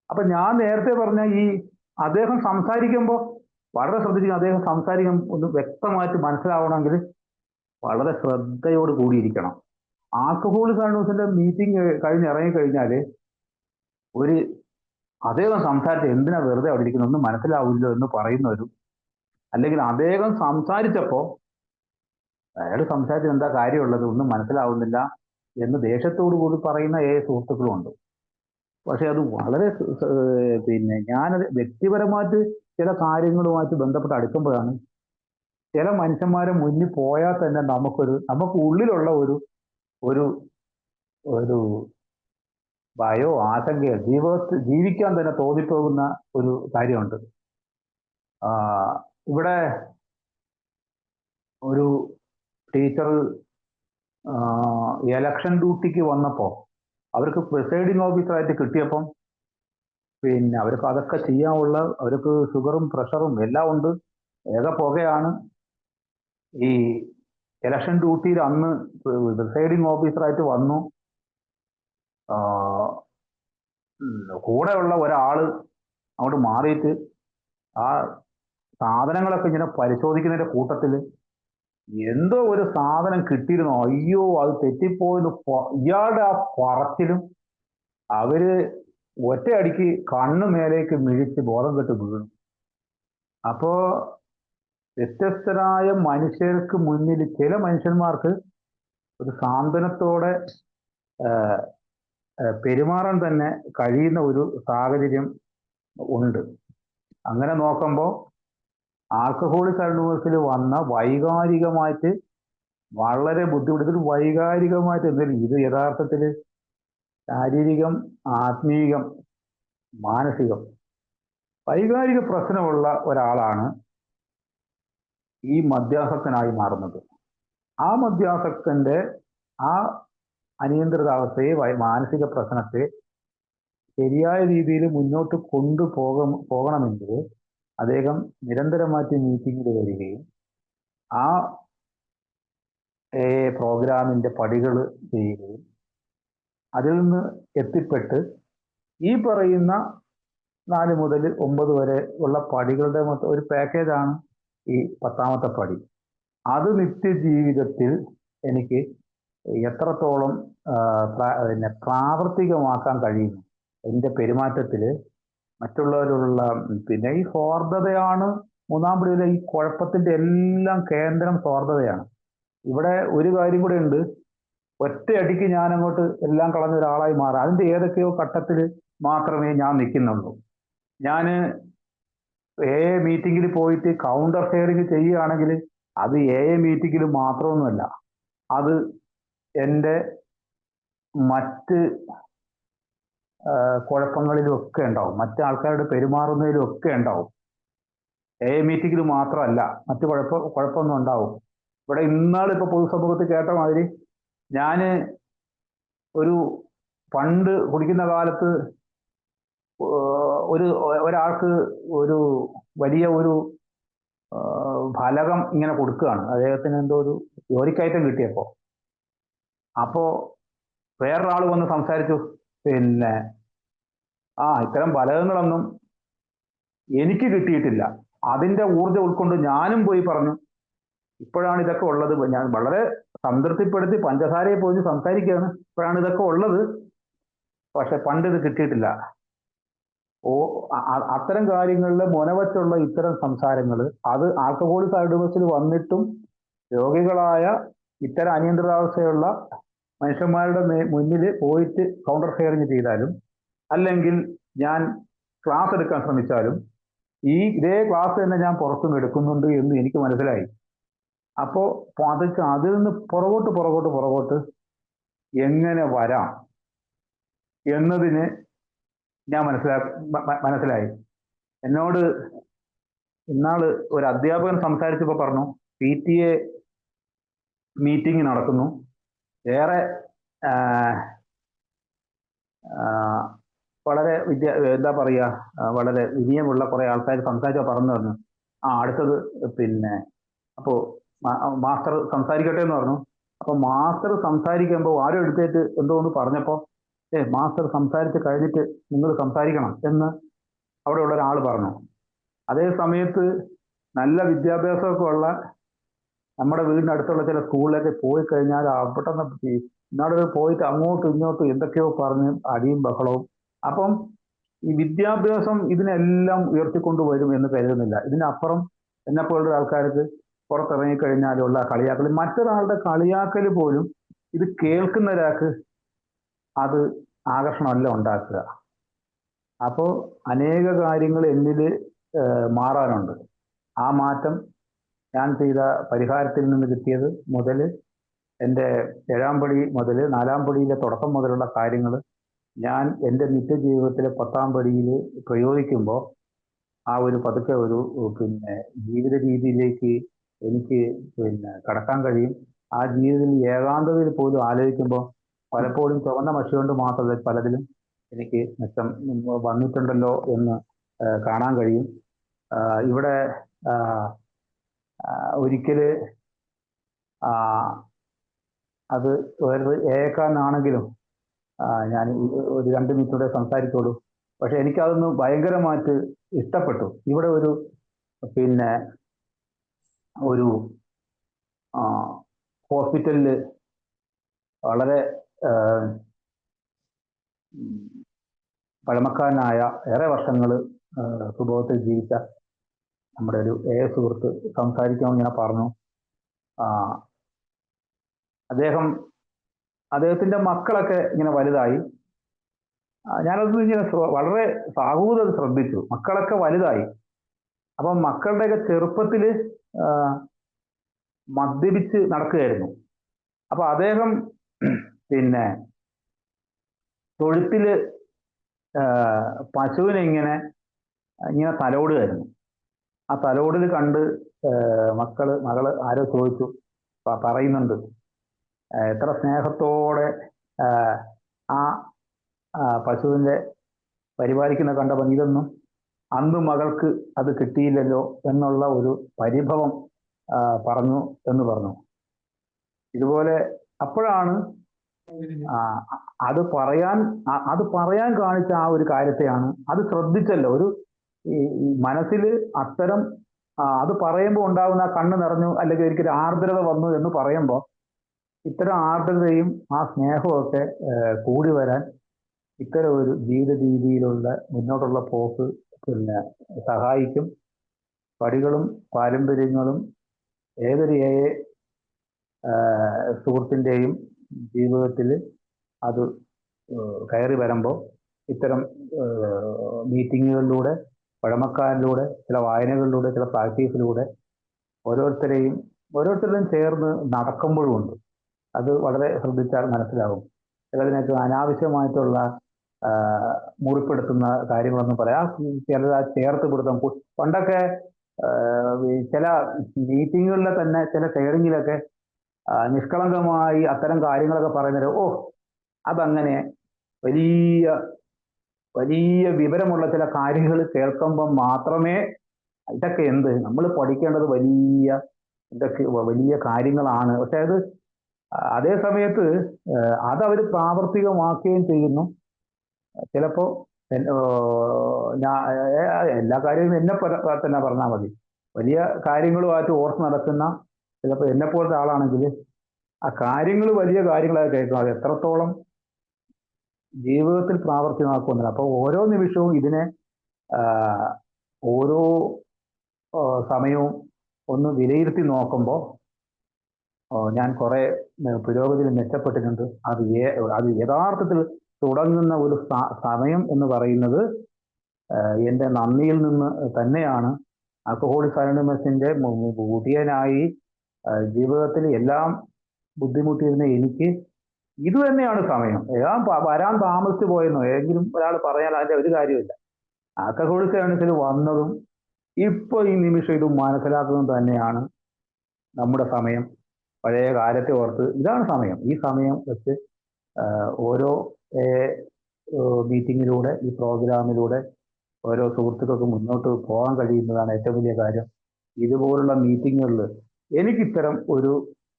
അപ്പൊ ഞാൻ നേരത്തെ പറഞ്ഞ ഈ അദ്ദേഹം സംസാരിക്കുമ്പോൾ വളരെ ശ്രദ്ധിക്കുക. അദ്ദേഹം സംസാരിക്കുമ്പോൾ ഒന്ന് വ്യക്തമായിട്ട് മനസ്സിലാവണമെങ്കിൽ വളരെ ശ്രദ്ധയോട് കൂടിയിരിക്കണം. ആൽക്കഹോളിക് അനോണിമസിന്റെ മീറ്റിംഗ് ഇറങ്ങിക്കഴിഞ്ഞാല് അദ്ദേഹം സംസാരിച്ച എന്തിനാ വെറുതെ അവിടെ ഇരിക്കുന്നത്, ഒന്നും മനസ്സിലാവില്ലോ എന്ന് പറയുന്നവരും, അല്ലെങ്കിൽ അദ്ദേഹം സംസാരിച്ചപ്പോ അയാൾ സംസാരിച്ചത് എന്താ കാര്യമുള്ളത്, ഒന്നും മനസ്സിലാവുന്നില്ല എന്ന് ദേഷ്യത്തോടു കൂടി പറയുന്ന സുഹൃത്തുക്കളും ഉണ്ട്. പക്ഷെ അത് വളരെ ഞാനത് വ്യക്തിപരമായിട്ട് ചില കാര്യങ്ങളുമായിട്ട് ബന്ധപ്പെട്ട് അടുക്കുമ്പോഴാണ് ചില മനുഷ്യന്മാരെ മുന്നിൽ പോയാൽ തന്നെ നമുക്ക് ഉള്ളിലുള്ള ഒരു ഒരു ഭയോ ആശങ്കയോ ജീവിക്കാൻ തന്നെ തോന്നിപ്പോകുന്ന ഒരു കാര്യമുണ്ട്. ഇവിടെ ഒരു ടീച്ചർ എലക്ഷൻ ഡ്യൂട്ടിക്ക് വന്നപ്പോൾ അവർക്ക് പ്രിസൈഡിങ് ഓഫീസറായിട്ട് കിട്ടിയപ്പം അവർക്ക് അതൊക്കെ ചെയ്യാനുള്ള അവർക്ക് ഷുഗറും പ്രഷറും എല്ലാം ഉണ്ട്, ഏക പുകയാണ്. ഈ ഇലക്ഷൻ ഡ്യൂട്ടിയിൽ അന്ന് പ്രിസൈഡിങ് ഓഫീസറായിട്ട് വന്നു. കൂടെയുള്ള ഒരാള് അങ്ങോട്ട് മാറിയിട്ട് ആ സാധനങ്ങളൊക്കെ ഇങ്ങനെ പരിശോധിക്കുന്നതിന്റെ കൂട്ടത്തിൽ എന്തോ ഒരു സാധനം കിട്ടിയിരുന്നോ, അയ്യോ അത് തെറ്റിപ്പോയെന്ന് ഇയാളുടെ ആ പറച്ചിലും അവര് ഒറ്റയടിക്ക് കണ്ണു മേലേക്ക് മിഴിച്ച് ബോധം കെട്ട് വീണു. അപ്പോ വ്യത്യസ്തരായ മനുഷ്യർക്ക് മുന്നിൽ ചില മനുഷ്യന്മാർക്ക് ഒരു സാന്ത്വനത്തോടെ പെരുമാറാൻ തന്നെ കഴിയുന്ന ഒരു സാഹചര്യം ഉണ്ട്. അങ്ങനെ നോക്കുമ്പോൾ ആൽക്കഹോളിക് അനോണിമസിൽ വന്ന വൈകാരികമായിട്ട് വളരെ ബുദ്ധിമുട്ട്, വൈകാരികമായിട്ട് എന്തെങ്കിലും ഇത് യഥാർത്ഥത്തിൽ ശാരീരികം, ആത്മീകം, മാനസികം വൈകാരിക പ്രശ്നമുള്ള ഒരാളാണ് ഈ മദ്യാസക്തനായി മാറുന്നത്. ആ മദ്യാസക്തന്റെ ആ അനിയന്ത്രിതാവസ്ഥയെ, മാനസിക പ്രശ്നത്തെ ശരിയായ രീതിയിൽ മുന്നോട്ട് പോകണമെങ്കിൽ അദ്ദേഹം നിരന്തരമായിട്ട് മീറ്റിങ്ങിൽ വരികയും ആ പ്രോഗ്രാമിന്റെ പടികൾ ചെയ്യുകയും അതിൽ നിന്ന് എത്തിപ്പെട്ട് ഈ പറയുന്ന 4 മുതൽ 9 വരെ ഉള്ള പടികളുടെ മൊത്തം ഒരു പാക്കേജാണ് ഈ 10ാമത്തെ പടി. അത് നിത്യജീവിതത്തിൽ എനിക്ക് എത്രത്തോളം പ്രാവർത്തികമാക്കാൻ കഴിയുന്നു എൻ്റെ പെരുമാറ്റത്തിൽ മറ്റുള്ളവരുള്ള ഈ സ്വാർത്ഥതയാണ് 3ാം പടിയിലെ ഈ കുഴപ്പത്തിന്റെ എല്ലാം കേന്ദ്രം സ്വാർത്ഥതയാണ്. ഇവിടെ ഒരു കാര്യം കൂടെ ഉണ്ട്, ഒറ്റയടിക്ക് ഞാൻ അങ്ങോട്ട് എല്ലാം കളഞ്ഞ ഒരാളായി മാറാം. അതിന്റെ ഏതൊക്കെയോ ഘട്ടത്തിൽ മാത്രമേ ഞാൻ നിൽക്കുന്നുള്ളൂ. ഞാൻ മീറ്റിങ്ങിൽ പോയിട്ട് കൗണ്ടർ ഷെയറിങ് ചെയ്യുകയാണെങ്കിൽ അത് മീറ്റിങ്ങിൽ മാത്രമൊന്നുമല്ല, അത് എൻ്റെ മറ്റ് കുഴപ്പങ്ങളിലും ഒക്കെ ഉണ്ടാവും, മറ്റു ആൾക്കാരുടെ പെരുമാറുന്നതിലും ഒക്കെ ഉണ്ടാവും. മീറ്റിങ്ങിൽ മാത്രമല്ല, മറ്റു കുഴപ്പമൊന്നും ഉണ്ടാവും. ഇവിടെ ഇന്നാളിപ്പോ പൊതുസമൂഹത്തിൽ കേട്ട മാതിരി ഞാന് പണ്ട് കുടിക്കുന്ന കാലത്ത് ഒരാൾക്ക് വലിയ ഫലകം ഇങ്ങനെ കൊടുക്കുകയാണ്. അദ്ദേഹത്തിന് എന്തോ ഒരു ജോലിക്കയറ്റം കിട്ടിയപ്പോ. അപ്പോ വേറൊരാൾ വന്ന് സംസാരിച്ചു, ഇത്തരം ഫലകങ്ങളൊന്നും എനിക്ക് കിട്ടിയിട്ടില്ല. അതിന്റെ ഊർജ്ജം ഉൾക്കൊണ്ട് ഞാനും പോയി പറഞ്ഞു, ഇപ്പോഴാണ് ഇതൊക്കെ ഉള്ളത്. ഞാൻ വളരെ സംതൃപ്തിപ്പെടുത്തി പഞ്ചസാരയെ പോയി സംസാരിക്കുകയാണ്, ഇപ്പോഴാണ് ഇതൊക്കെ ഉള്ളത്, പക്ഷെ പണ്ട് ഇത് കിട്ടിയിട്ടില്ല. അത്തരം കാര്യങ്ങളിൽ മുനവറ്റുള്ള ഇത്തരം സംസാരങ്ങൾ അത് ആൽക്കഹോളിക് അനോണിമസിൽ വന്നിട്ടും രോഗികളായ ഇത്തരം അനിയന്ത്രിതാവസ്ഥയുള്ള മനുഷ്യന്മാരുടെ മുന്നിൽ പോയിട്ട് കൗണ്ടർ ഷെയറിങ് ചെയ്താലും അല്ലെങ്കിൽ ഞാൻ ക്ലാസ് എടുക്കാൻ ശ്രമിച്ചാലും ഇതേ ക്ലാസ് തന്നെ ഞാൻ പുറത്തും എടുക്കുന്നുണ്ട് എന്ന് എനിക്ക് മനസ്സിലായി. അപ്പോൾ അതിൽ നിന്ന് പുറകോട്ട് എങ്ങനെ വരാം എന്നതിന് ഞാൻ മനസ്സിലായി. എന്നോട് ഇന്നാള് ഒരു അധ്യാപകൻ സംസാരിച്ചപ്പോൾ പറഞ്ഞു, PTA മീറ്റിംഗ് നടക്കുന്നു, ഏറെ വളരെ എന്താ പറയുക, വളരെ വിനയമുള്ള കുറെ ആൾക്കാർ സംസാരിച്ചപ്പോൾ പറഞ്ഞു അടുത്തത് പിന്നെ അപ്പോൾ മാസ്റ്റർ സംസാരിക്കട്ടെ എന്ന് പറഞ്ഞു. അപ്പൊ മാസ്റ്റർ സംസാരിക്കുമ്പോൾ ആരും എടുത്തേറ്റ് എന്തോ ഒന്ന് പറഞ്ഞപ്പോൾ മാസ്റ്റർ സംസാരിച്ച് കഴിഞ്ഞിട്ട് നിങ്ങൾ സംസാരിക്കണം എന്ന് അവിടെയുള്ള ഒരാൾ പറഞ്ഞു. അതേ സമയത്ത് നല്ല വിദ്യാഭ്യാസമൊക്കെ ഉള്ള നമ്മുടെ വീടിൻ്റെ അടുത്തുള്ള ചില സ്കൂളിലൊക്കെ പോയി കഴിഞ്ഞാൽ പെട്ടെന്ന് ഇന്നാളെ പോയിട്ട് അങ്ങോട്ടും ഇങ്ങോട്ടും എന്തൊക്കെയോ പറഞ്ഞ് അടിയും ബഹളവും. അപ്പം ഈ വിദ്യാഭ്യാസം ഇതിനെല്ലാം ഉയർത്തിക്കൊണ്ടുവരും എന്ന് കരുതുന്നില്ല. ഇതിനപ്പുറം എന്നെപ്പോലുള്ള ആൾക്കാർക്ക് പുറത്തിറങ്ങിക്കഴിഞ്ഞാലുള്ള കളിയാക്കൽ, മറ്റൊരാളുടെ കളിയാക്കൽ പോലും ഇത് കേൾക്കുന്ന ഒരാൾക്ക് അത് ആകർഷണമല്ല ഉണ്ടാക്കുക. അപ്പോൾ അനേക കാര്യങ്ങൾ എന്നിൽ മാറാനുണ്ട്. ആ മാറ്റം ഞാൻ ചെയ്ത പരിഹാരത്തിൽ നിന്ന് കിട്ടിയത് മുതൽ എൻ്റെ 7ാം പടി മുതൽ 4ാം പടിയിലെ തുടക്കം മുതലുള്ള കാര്യങ്ങൾ ഞാൻ എൻ്റെ നിത്യജീവിതത്തിലെ 10ാം പടിയിൽ പ്രയോഗിക്കുമ്പോൾ ആ ഒരു പതുക്കെ ഒരു ജീവിത രീതിയിലേക്ക് എനിക്ക് കടക്കാൻ കഴിയും. ആ ജീവിതത്തിൽ ഏകാന്തതയിൽ പോലും ആലോചിക്കുമ്പോൾ പലപ്പോഴും ചുവന്ന മഷി കൊണ്ട് മാത്രമല്ല പലതിലും എനിക്ക് മെച്ചം വന്നിട്ടുണ്ടല്ലോ എന്ന് കാണാൻ കഴിയും. ഇവിടെ ഒരിക്കല് അത് വേറെ ഏക്കാനാണെങ്കിലും ഞാൻ ഒരു 2 മിനിറ്റൂടെ സംസാരിച്ചോളൂ. പക്ഷെ എനിക്കതൊന്ന് ഭയങ്കരമായിട്ട് ഇഷ്ടപ്പെട്ടു. ഇവിടെ ഒരു ഹോസ്പിറ്റലിൽ വളരെ പഴമക്കാരനായ ഏറെ വർഷങ്ങൾ സുബോധത്തിൽ ജീവിച്ച നമ്മുടെ ഒരു സുഹൃത്ത് സംസാരിക്കാമെന്ന് ഞാൻ പറഞ്ഞു. അദ്ദേഹത്തിന്റെ മക്കളൊക്കെ ഇങ്ങനെ വലുതായി. ഞാനതൊന്നും ഇങ്ങനെ വളരെ സാഹൂതം ശ്രദ്ധിച്ചു. മക്കളൊക്കെ വലുതായി. അപ്പം മക്കളുടെയൊക്കെ ചെറുപ്പത്തിൽ മദ്യപിച്ച് നടക്കുകയായിരുന്നു. അപ്പൊ അദ്ദേഹം തൊഴുത്തില് പശുവിനെ ഇങ്ങനെ തലോടുകയായിരുന്നു. ആ തലോടൽ കണ്ട് മകള് ആരോ ചോദിച്ചു, പറയുന്നുണ്ട് എത്ര സ്നേഹത്തോടെ ആ പശുവിൻ്റെ പരിപാലിക്കുന്ന കണ്ടപ്പോൾ ഇതൊന്നും അന്ന് മകൾക്ക് അത് കിട്ടിയില്ലല്ലോ എന്നുള്ള ഒരു പരിഭവം പറഞ്ഞു എന്ന് പറഞ്ഞു. ഇതുപോലെ അപ്പോഴാണ് അത് പറയാൻ കാണിച്ച ആ ഒരു കാര്യത്തെയാണ് അത് ശ്രദ്ധിച്ചല്ലോ. ഒരു മനസ്സിൽ അത്തരം അത് പറയുമ്പോൾ ഉണ്ടാകുന്ന കണ്ണ് നിറഞ്ഞു അല്ലെങ്കിൽ എനിക്കൊരു ആർദ്രത വന്നു എന്ന് പറയുമ്പോൾ ഇത്തരം ആർദ്രതയും ആ സ്നേഹവും ഒക്കെ കൂടി വരാൻ ഇത്തരം ഒരു ജീവിത രീതിയിലുള്ള മുന്നോട്ടുള്ള പോക്ക് സഹായിക്കും. പടികളും പാരമ്പര്യങ്ങളും ഏതൊരു സുഹൃത്തിൻ്റെയും ജീവിതത്തിൽ അത് കയറി വരുമ്പോൾ ഇത്തരം മീറ്റിങ്ങുകളിലൂടെ, പഴമക്കാരിലൂടെ, ചില വായനകളിലൂടെ, ചില പ്രാക്ടീസിലൂടെ ഓരോരുത്തരുടെയും ചേർന്ന് നടക്കുമ്പോഴുമുണ്ട്. അത് വളരെ ശ്രദ്ധിച്ചാൽ മനസ്സിലാകും. ചിലതിനൊക്കെ അനാവശ്യമായിട്ടുള്ള മുറിപ്പെടുത്തുന്ന കാര്യങ്ങളൊന്നും പറയാം. ചിലത് ചേർത്ത് പിടുത്തം. പണ്ടൊക്കെ ചില മീറ്റിങ്ങുകളിലെ തന്നെ ചില ഷെയറിങ്ങിലൊക്കെ നിഷ്കളങ്കമായി അത്തരം കാര്യങ്ങളൊക്കെ പറയുന്നത് അതങ്ങനെ വലിയ വലിയ വിവരമുള്ള ചില കാര്യങ്ങൾ കേൾക്കുമ്പം മാത്രമേ ഇതൊക്കെ എന്ത് നമ്മൾ പഠിക്കേണ്ടത് ഇതൊക്കെ വലിയ കാര്യങ്ങളാണ്. പക്ഷെ അതേ സമയത്ത് അതവർ പ്രാവർത്തികമാക്കുകയും ചെയ്യുന്നു. ചിലപ്പോൾ എല്ലാ കാര്യവും എന്നെ തന്നെ പറഞ്ഞാൽ മതി. വലിയ കാര്യങ്ങളുമായിട്ട് ഓർത്ത് നടക്കുന്ന ചിലപ്പോൾ എന്നെപ്പോലത്തെ ആളാണെങ്കിൽ ആ കാര്യങ്ങൾ വലിയ കാര്യങ്ങളായി കേൾക്കും. അത് എത്രത്തോളം ജീവിതത്തിൽ പ്രാവർത്തികമാക്കുന്നില്ല. അപ്പോൾ ഓരോ നിമിഷവും ഇതിനെ ഓരോ സമയവും ഒന്ന് വിലയിരുത്തി നോക്കുമ്പോൾ ഞാൻ കുറെ പുരോഗതിയിൽ മെച്ചപ്പെട്ടിട്ടുണ്ട്. അത് യഥാർത്ഥത്തിൽ തുടങ്ങുന്ന ഒരു സമയം എന്ന് പറയുന്നത് എൻ്റെ നന്ദിയിൽ നിന്ന് തന്നെയാണ്. ആൽക്കഹോളിക്സ് അനോണിമസിന്റെ മുഖ്യനായി ജീവിതത്തിൽ എല്ലാം ബുദ്ധിമുട്ടിയിരുന്ന എനിക്ക് ഇത് തന്നെയാണ് സമയം. ഞാൻ വരാൻ താമസിച്ചു പോയെന്നോ ഏതെങ്കിലും ഒരാൾ പറഞ്ഞാൽ അതിന്റെ ഒരു കാര്യമില്ല. ആൽക്കഹോളിക്സ് അനോണിമസിൽ വന്നതും ഇപ്പൊ ഈ നിമിഷം ഇത് മനസ്സിലാക്കുന്നത് തന്നെയാണ് നമ്മുടെ സമയം. പഴയ കാലത്തെ ഓർത്ത് ഇതാണ് സമയം. ഈ സമയം വെച്ച് ഓരോ മീറ്റിങ്ങിലൂടെ, ഈ പ്രോഗ്രാമിലൂടെ ഓരോ സുഹൃത്തുക്കൾക്ക് മുന്നോട്ട് പോകാൻ കഴിയുന്നതാണ് ഏറ്റവും വലിയ കാര്യം. ഇതുപോലുള്ള മീറ്റിങ്ങുകളിൽ എനിക്കിത്തരം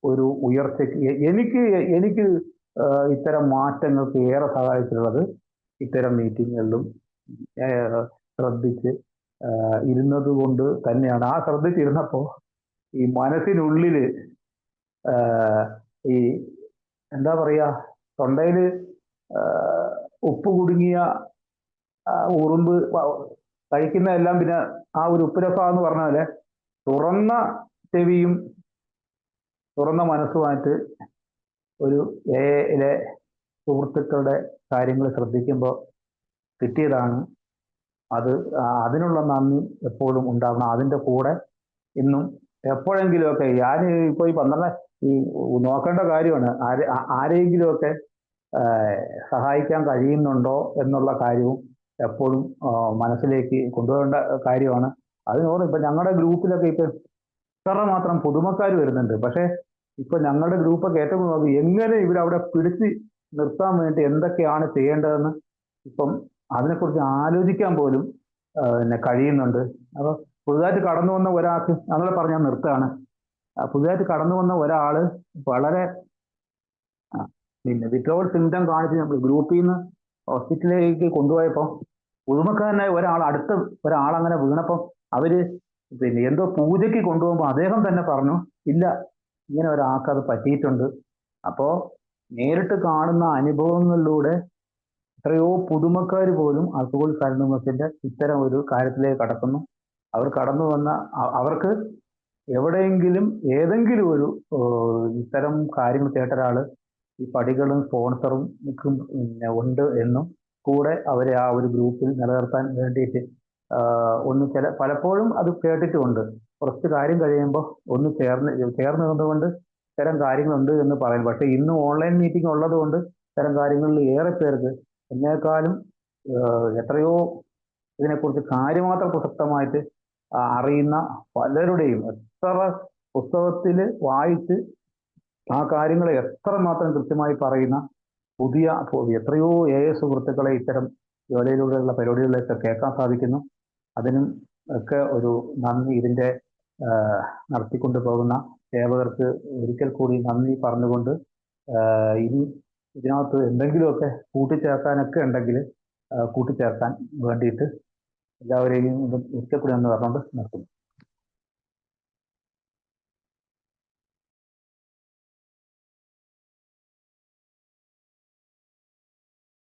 ഒരു ഉയർച്ചയ്ക്ക് എനിക്ക് ഇത്തരം മാറ്റങ്ങൾക്ക് ഏറെ സഹായിച്ചിട്ടുള്ളത് ഇത്തരം മീറ്റിങ്ങുകളിലും ശ്രദ്ധിച്ച് ഇരുന്നത് കൊണ്ട് തന്നെയാണ്. ആ ശ്രദ്ധിച്ചിരുന്നപ്പോൾ ഈ മനസ്സിനുള്ളില് ഈ എന്താ പറയാ, തൊണ്ടയില് ഉപ്പ് കുടുങ്ങിയ ഉറുമ്പ് കഴിക്കുന്നതെല്ലാം പിന്നെ ആ ഒരു ഉപ്പുരസം എന്ന് പറഞ്ഞ പോലെ തുറന്ന ചെവിയും തുറന്ന മനസ്സുമായിട്ട് ഒരു എയിലെ സുഹൃത്തുക്കളുടെ കാര്യങ്ങൾ ശ്രദ്ധിക്കുമ്പോൾ കിട്ടിയതാണ് അത്. അതിനുള്ള നന്ദി എപ്പോഴും ഉണ്ടാവണം. അതിൻ്റെ കൂടെ ഇന്നും എപ്പോഴെങ്കിലുമൊക്കെ ഞാൻ ഇപ്പോൾ ഈ 12 ഈ നോക്കേണ്ട കാര്യമാണ്, ആരെങ്കിലുമൊക്കെ സഹായിക്കാൻ കഴിയുന്നുണ്ടോ എന്നുള്ള കാര്യവും എപ്പോഴും മനസ്സിലേക്ക് കൊണ്ടുപോകേണ്ട കാര്യമാണ്. അതിനോട് ഇപ്പൊ ഞങ്ങളുടെ ഗ്രൂപ്പിലൊക്കെ ഇപ്പൊ ഇത്ര മാത്രം പുതുമക്കാർ വരുന്നുണ്ട്. പക്ഷെ ഇപ്പൊ ഞങ്ങളുടെ ഗ്രൂപ്പൊക്കെ ഏറ്റവും എങ്ങനെ ഇവരവിടെ പിടിച്ച് നിർത്താൻ വേണ്ടി എന്തൊക്കെയാണ് ചെയ്യേണ്ടതെന്ന് ഇപ്പം അതിനെക്കുറിച്ച് ആലോചിക്കാൻ പോലും കഴിയുന്നുണ്ട്. അപ്പൊ പുതുതായിട്ട് കടന്നു വന്ന ഒരാൾക്ക് അങ്ങനെ പറഞ്ഞാൽ നിർത്താണ്. പുതുതായിട്ട് കടന്നു വന്ന ഒരാള് വളരെ പിന്നെ വിത്ഡ്രോവൽ സിംറ്റം കാണിച്ച് നമ്മൾ ഗ്രൂപ്പിൽ നിന്ന് ഹോസ്പിറ്റലിലേക്ക് കൊണ്ടുപോയപ്പോൾ പുതുമക്കാരനായ അടുത്ത ഒരാളങ്ങനെ വീണപ്പോൾ അവര് പിന്നെ എന്തോ പൂജയ്ക്ക് കൊണ്ടുപോകുമ്പോൾ അദ്ദേഹം തന്നെ പറഞ്ഞു, ഇല്ല, ഇങ്ങനെ ഒരാൾക്ക് അത് പറ്റിയിട്ടുണ്ട്. അപ്പോ നേരിട്ട് കാണുന്ന അനുഭവങ്ങളിലൂടെ എത്രയോ പുതുമക്കാർ പോലും ആൽക്കഹോളിക്സ് അനോണിമസിന്റെ ഇത്തരം ഒരു കാര്യത്തിലേക്ക് കടക്കുന്നു. അവർ കടന്നു വന്ന അവർക്ക് എവിടെയെങ്കിലും ഏതെങ്കിലും ഒരു ഇത്തരം കാര്യങ്ങൾ കേട്ട ഒരാള് ഈ പടികളും സ്പോൺസറും ഉണ്ട് എന്നും കൂടെ അവരെ ആ ഒരു ഗ്രൂപ്പിൽ നിലനിർത്താൻ വേണ്ടിയിട്ട് പലപ്പോഴും അത് കേട്ടിട്ടുമുണ്ട്. കുറച്ച് കാര്യം കഴിയുമ്പോൾ ഒന്ന് ചേർന്ന് നിന്നുകൊണ്ട് ഇത്തരം കാര്യങ്ങളുണ്ട് എന്ന് പറയും. പക്ഷെ ഇന്ന് ഓൺലൈൻ മീറ്റിംഗ് ഉള്ളത് കൊണ്ട് ഇത്തരം കാര്യങ്ങളിൽ ഏറെ പേർക്ക് എന്നേക്കാളും എത്രയോ ഇതിനെക്കുറിച്ച് കാര്യമാത്ര പ്രസക്തമായിട്ട് അറിയുന്ന പലരുടെയും എത്ര പുസ്തകത്തിൽ വായിച്ച് ആ കാര്യങ്ങളെ എത്രമാത്രം കൃത്യമായി പറയുന്ന എത്രയോ സുഹൃത്തുക്കളെ ഇത്തരം ജോലിയിലൂടെയുള്ള പരിപാടികളിലൊക്കെ കേൾക്കാൻ സാധിക്കുന്നു. അതിനും ഒക്കെ ഒരു നന്ദി. ഇതിൻ്റെ നടത്തിക്കൊണ്ടു പോകുന്ന സേവകർക്ക് ഒരിക്കൽ കൂടി നന്ദി പറഞ്ഞുകൊണ്ട് ഇനി ഇതിനകത്ത് എന്തെങ്കിലുമൊക്കെ കൂട്ടിച്ചേർക്കാനൊക്കെ ഉണ്ടെങ്കിൽ കൂട്ടിച്ചേർക്കാൻ വേണ്ടിയിട്ട് എല്ലാവരെയും ഒരിക്കൽ കൂടി ഒന്ന് പറഞ്ഞുകൊണ്ട് നിർത്തുന്നു.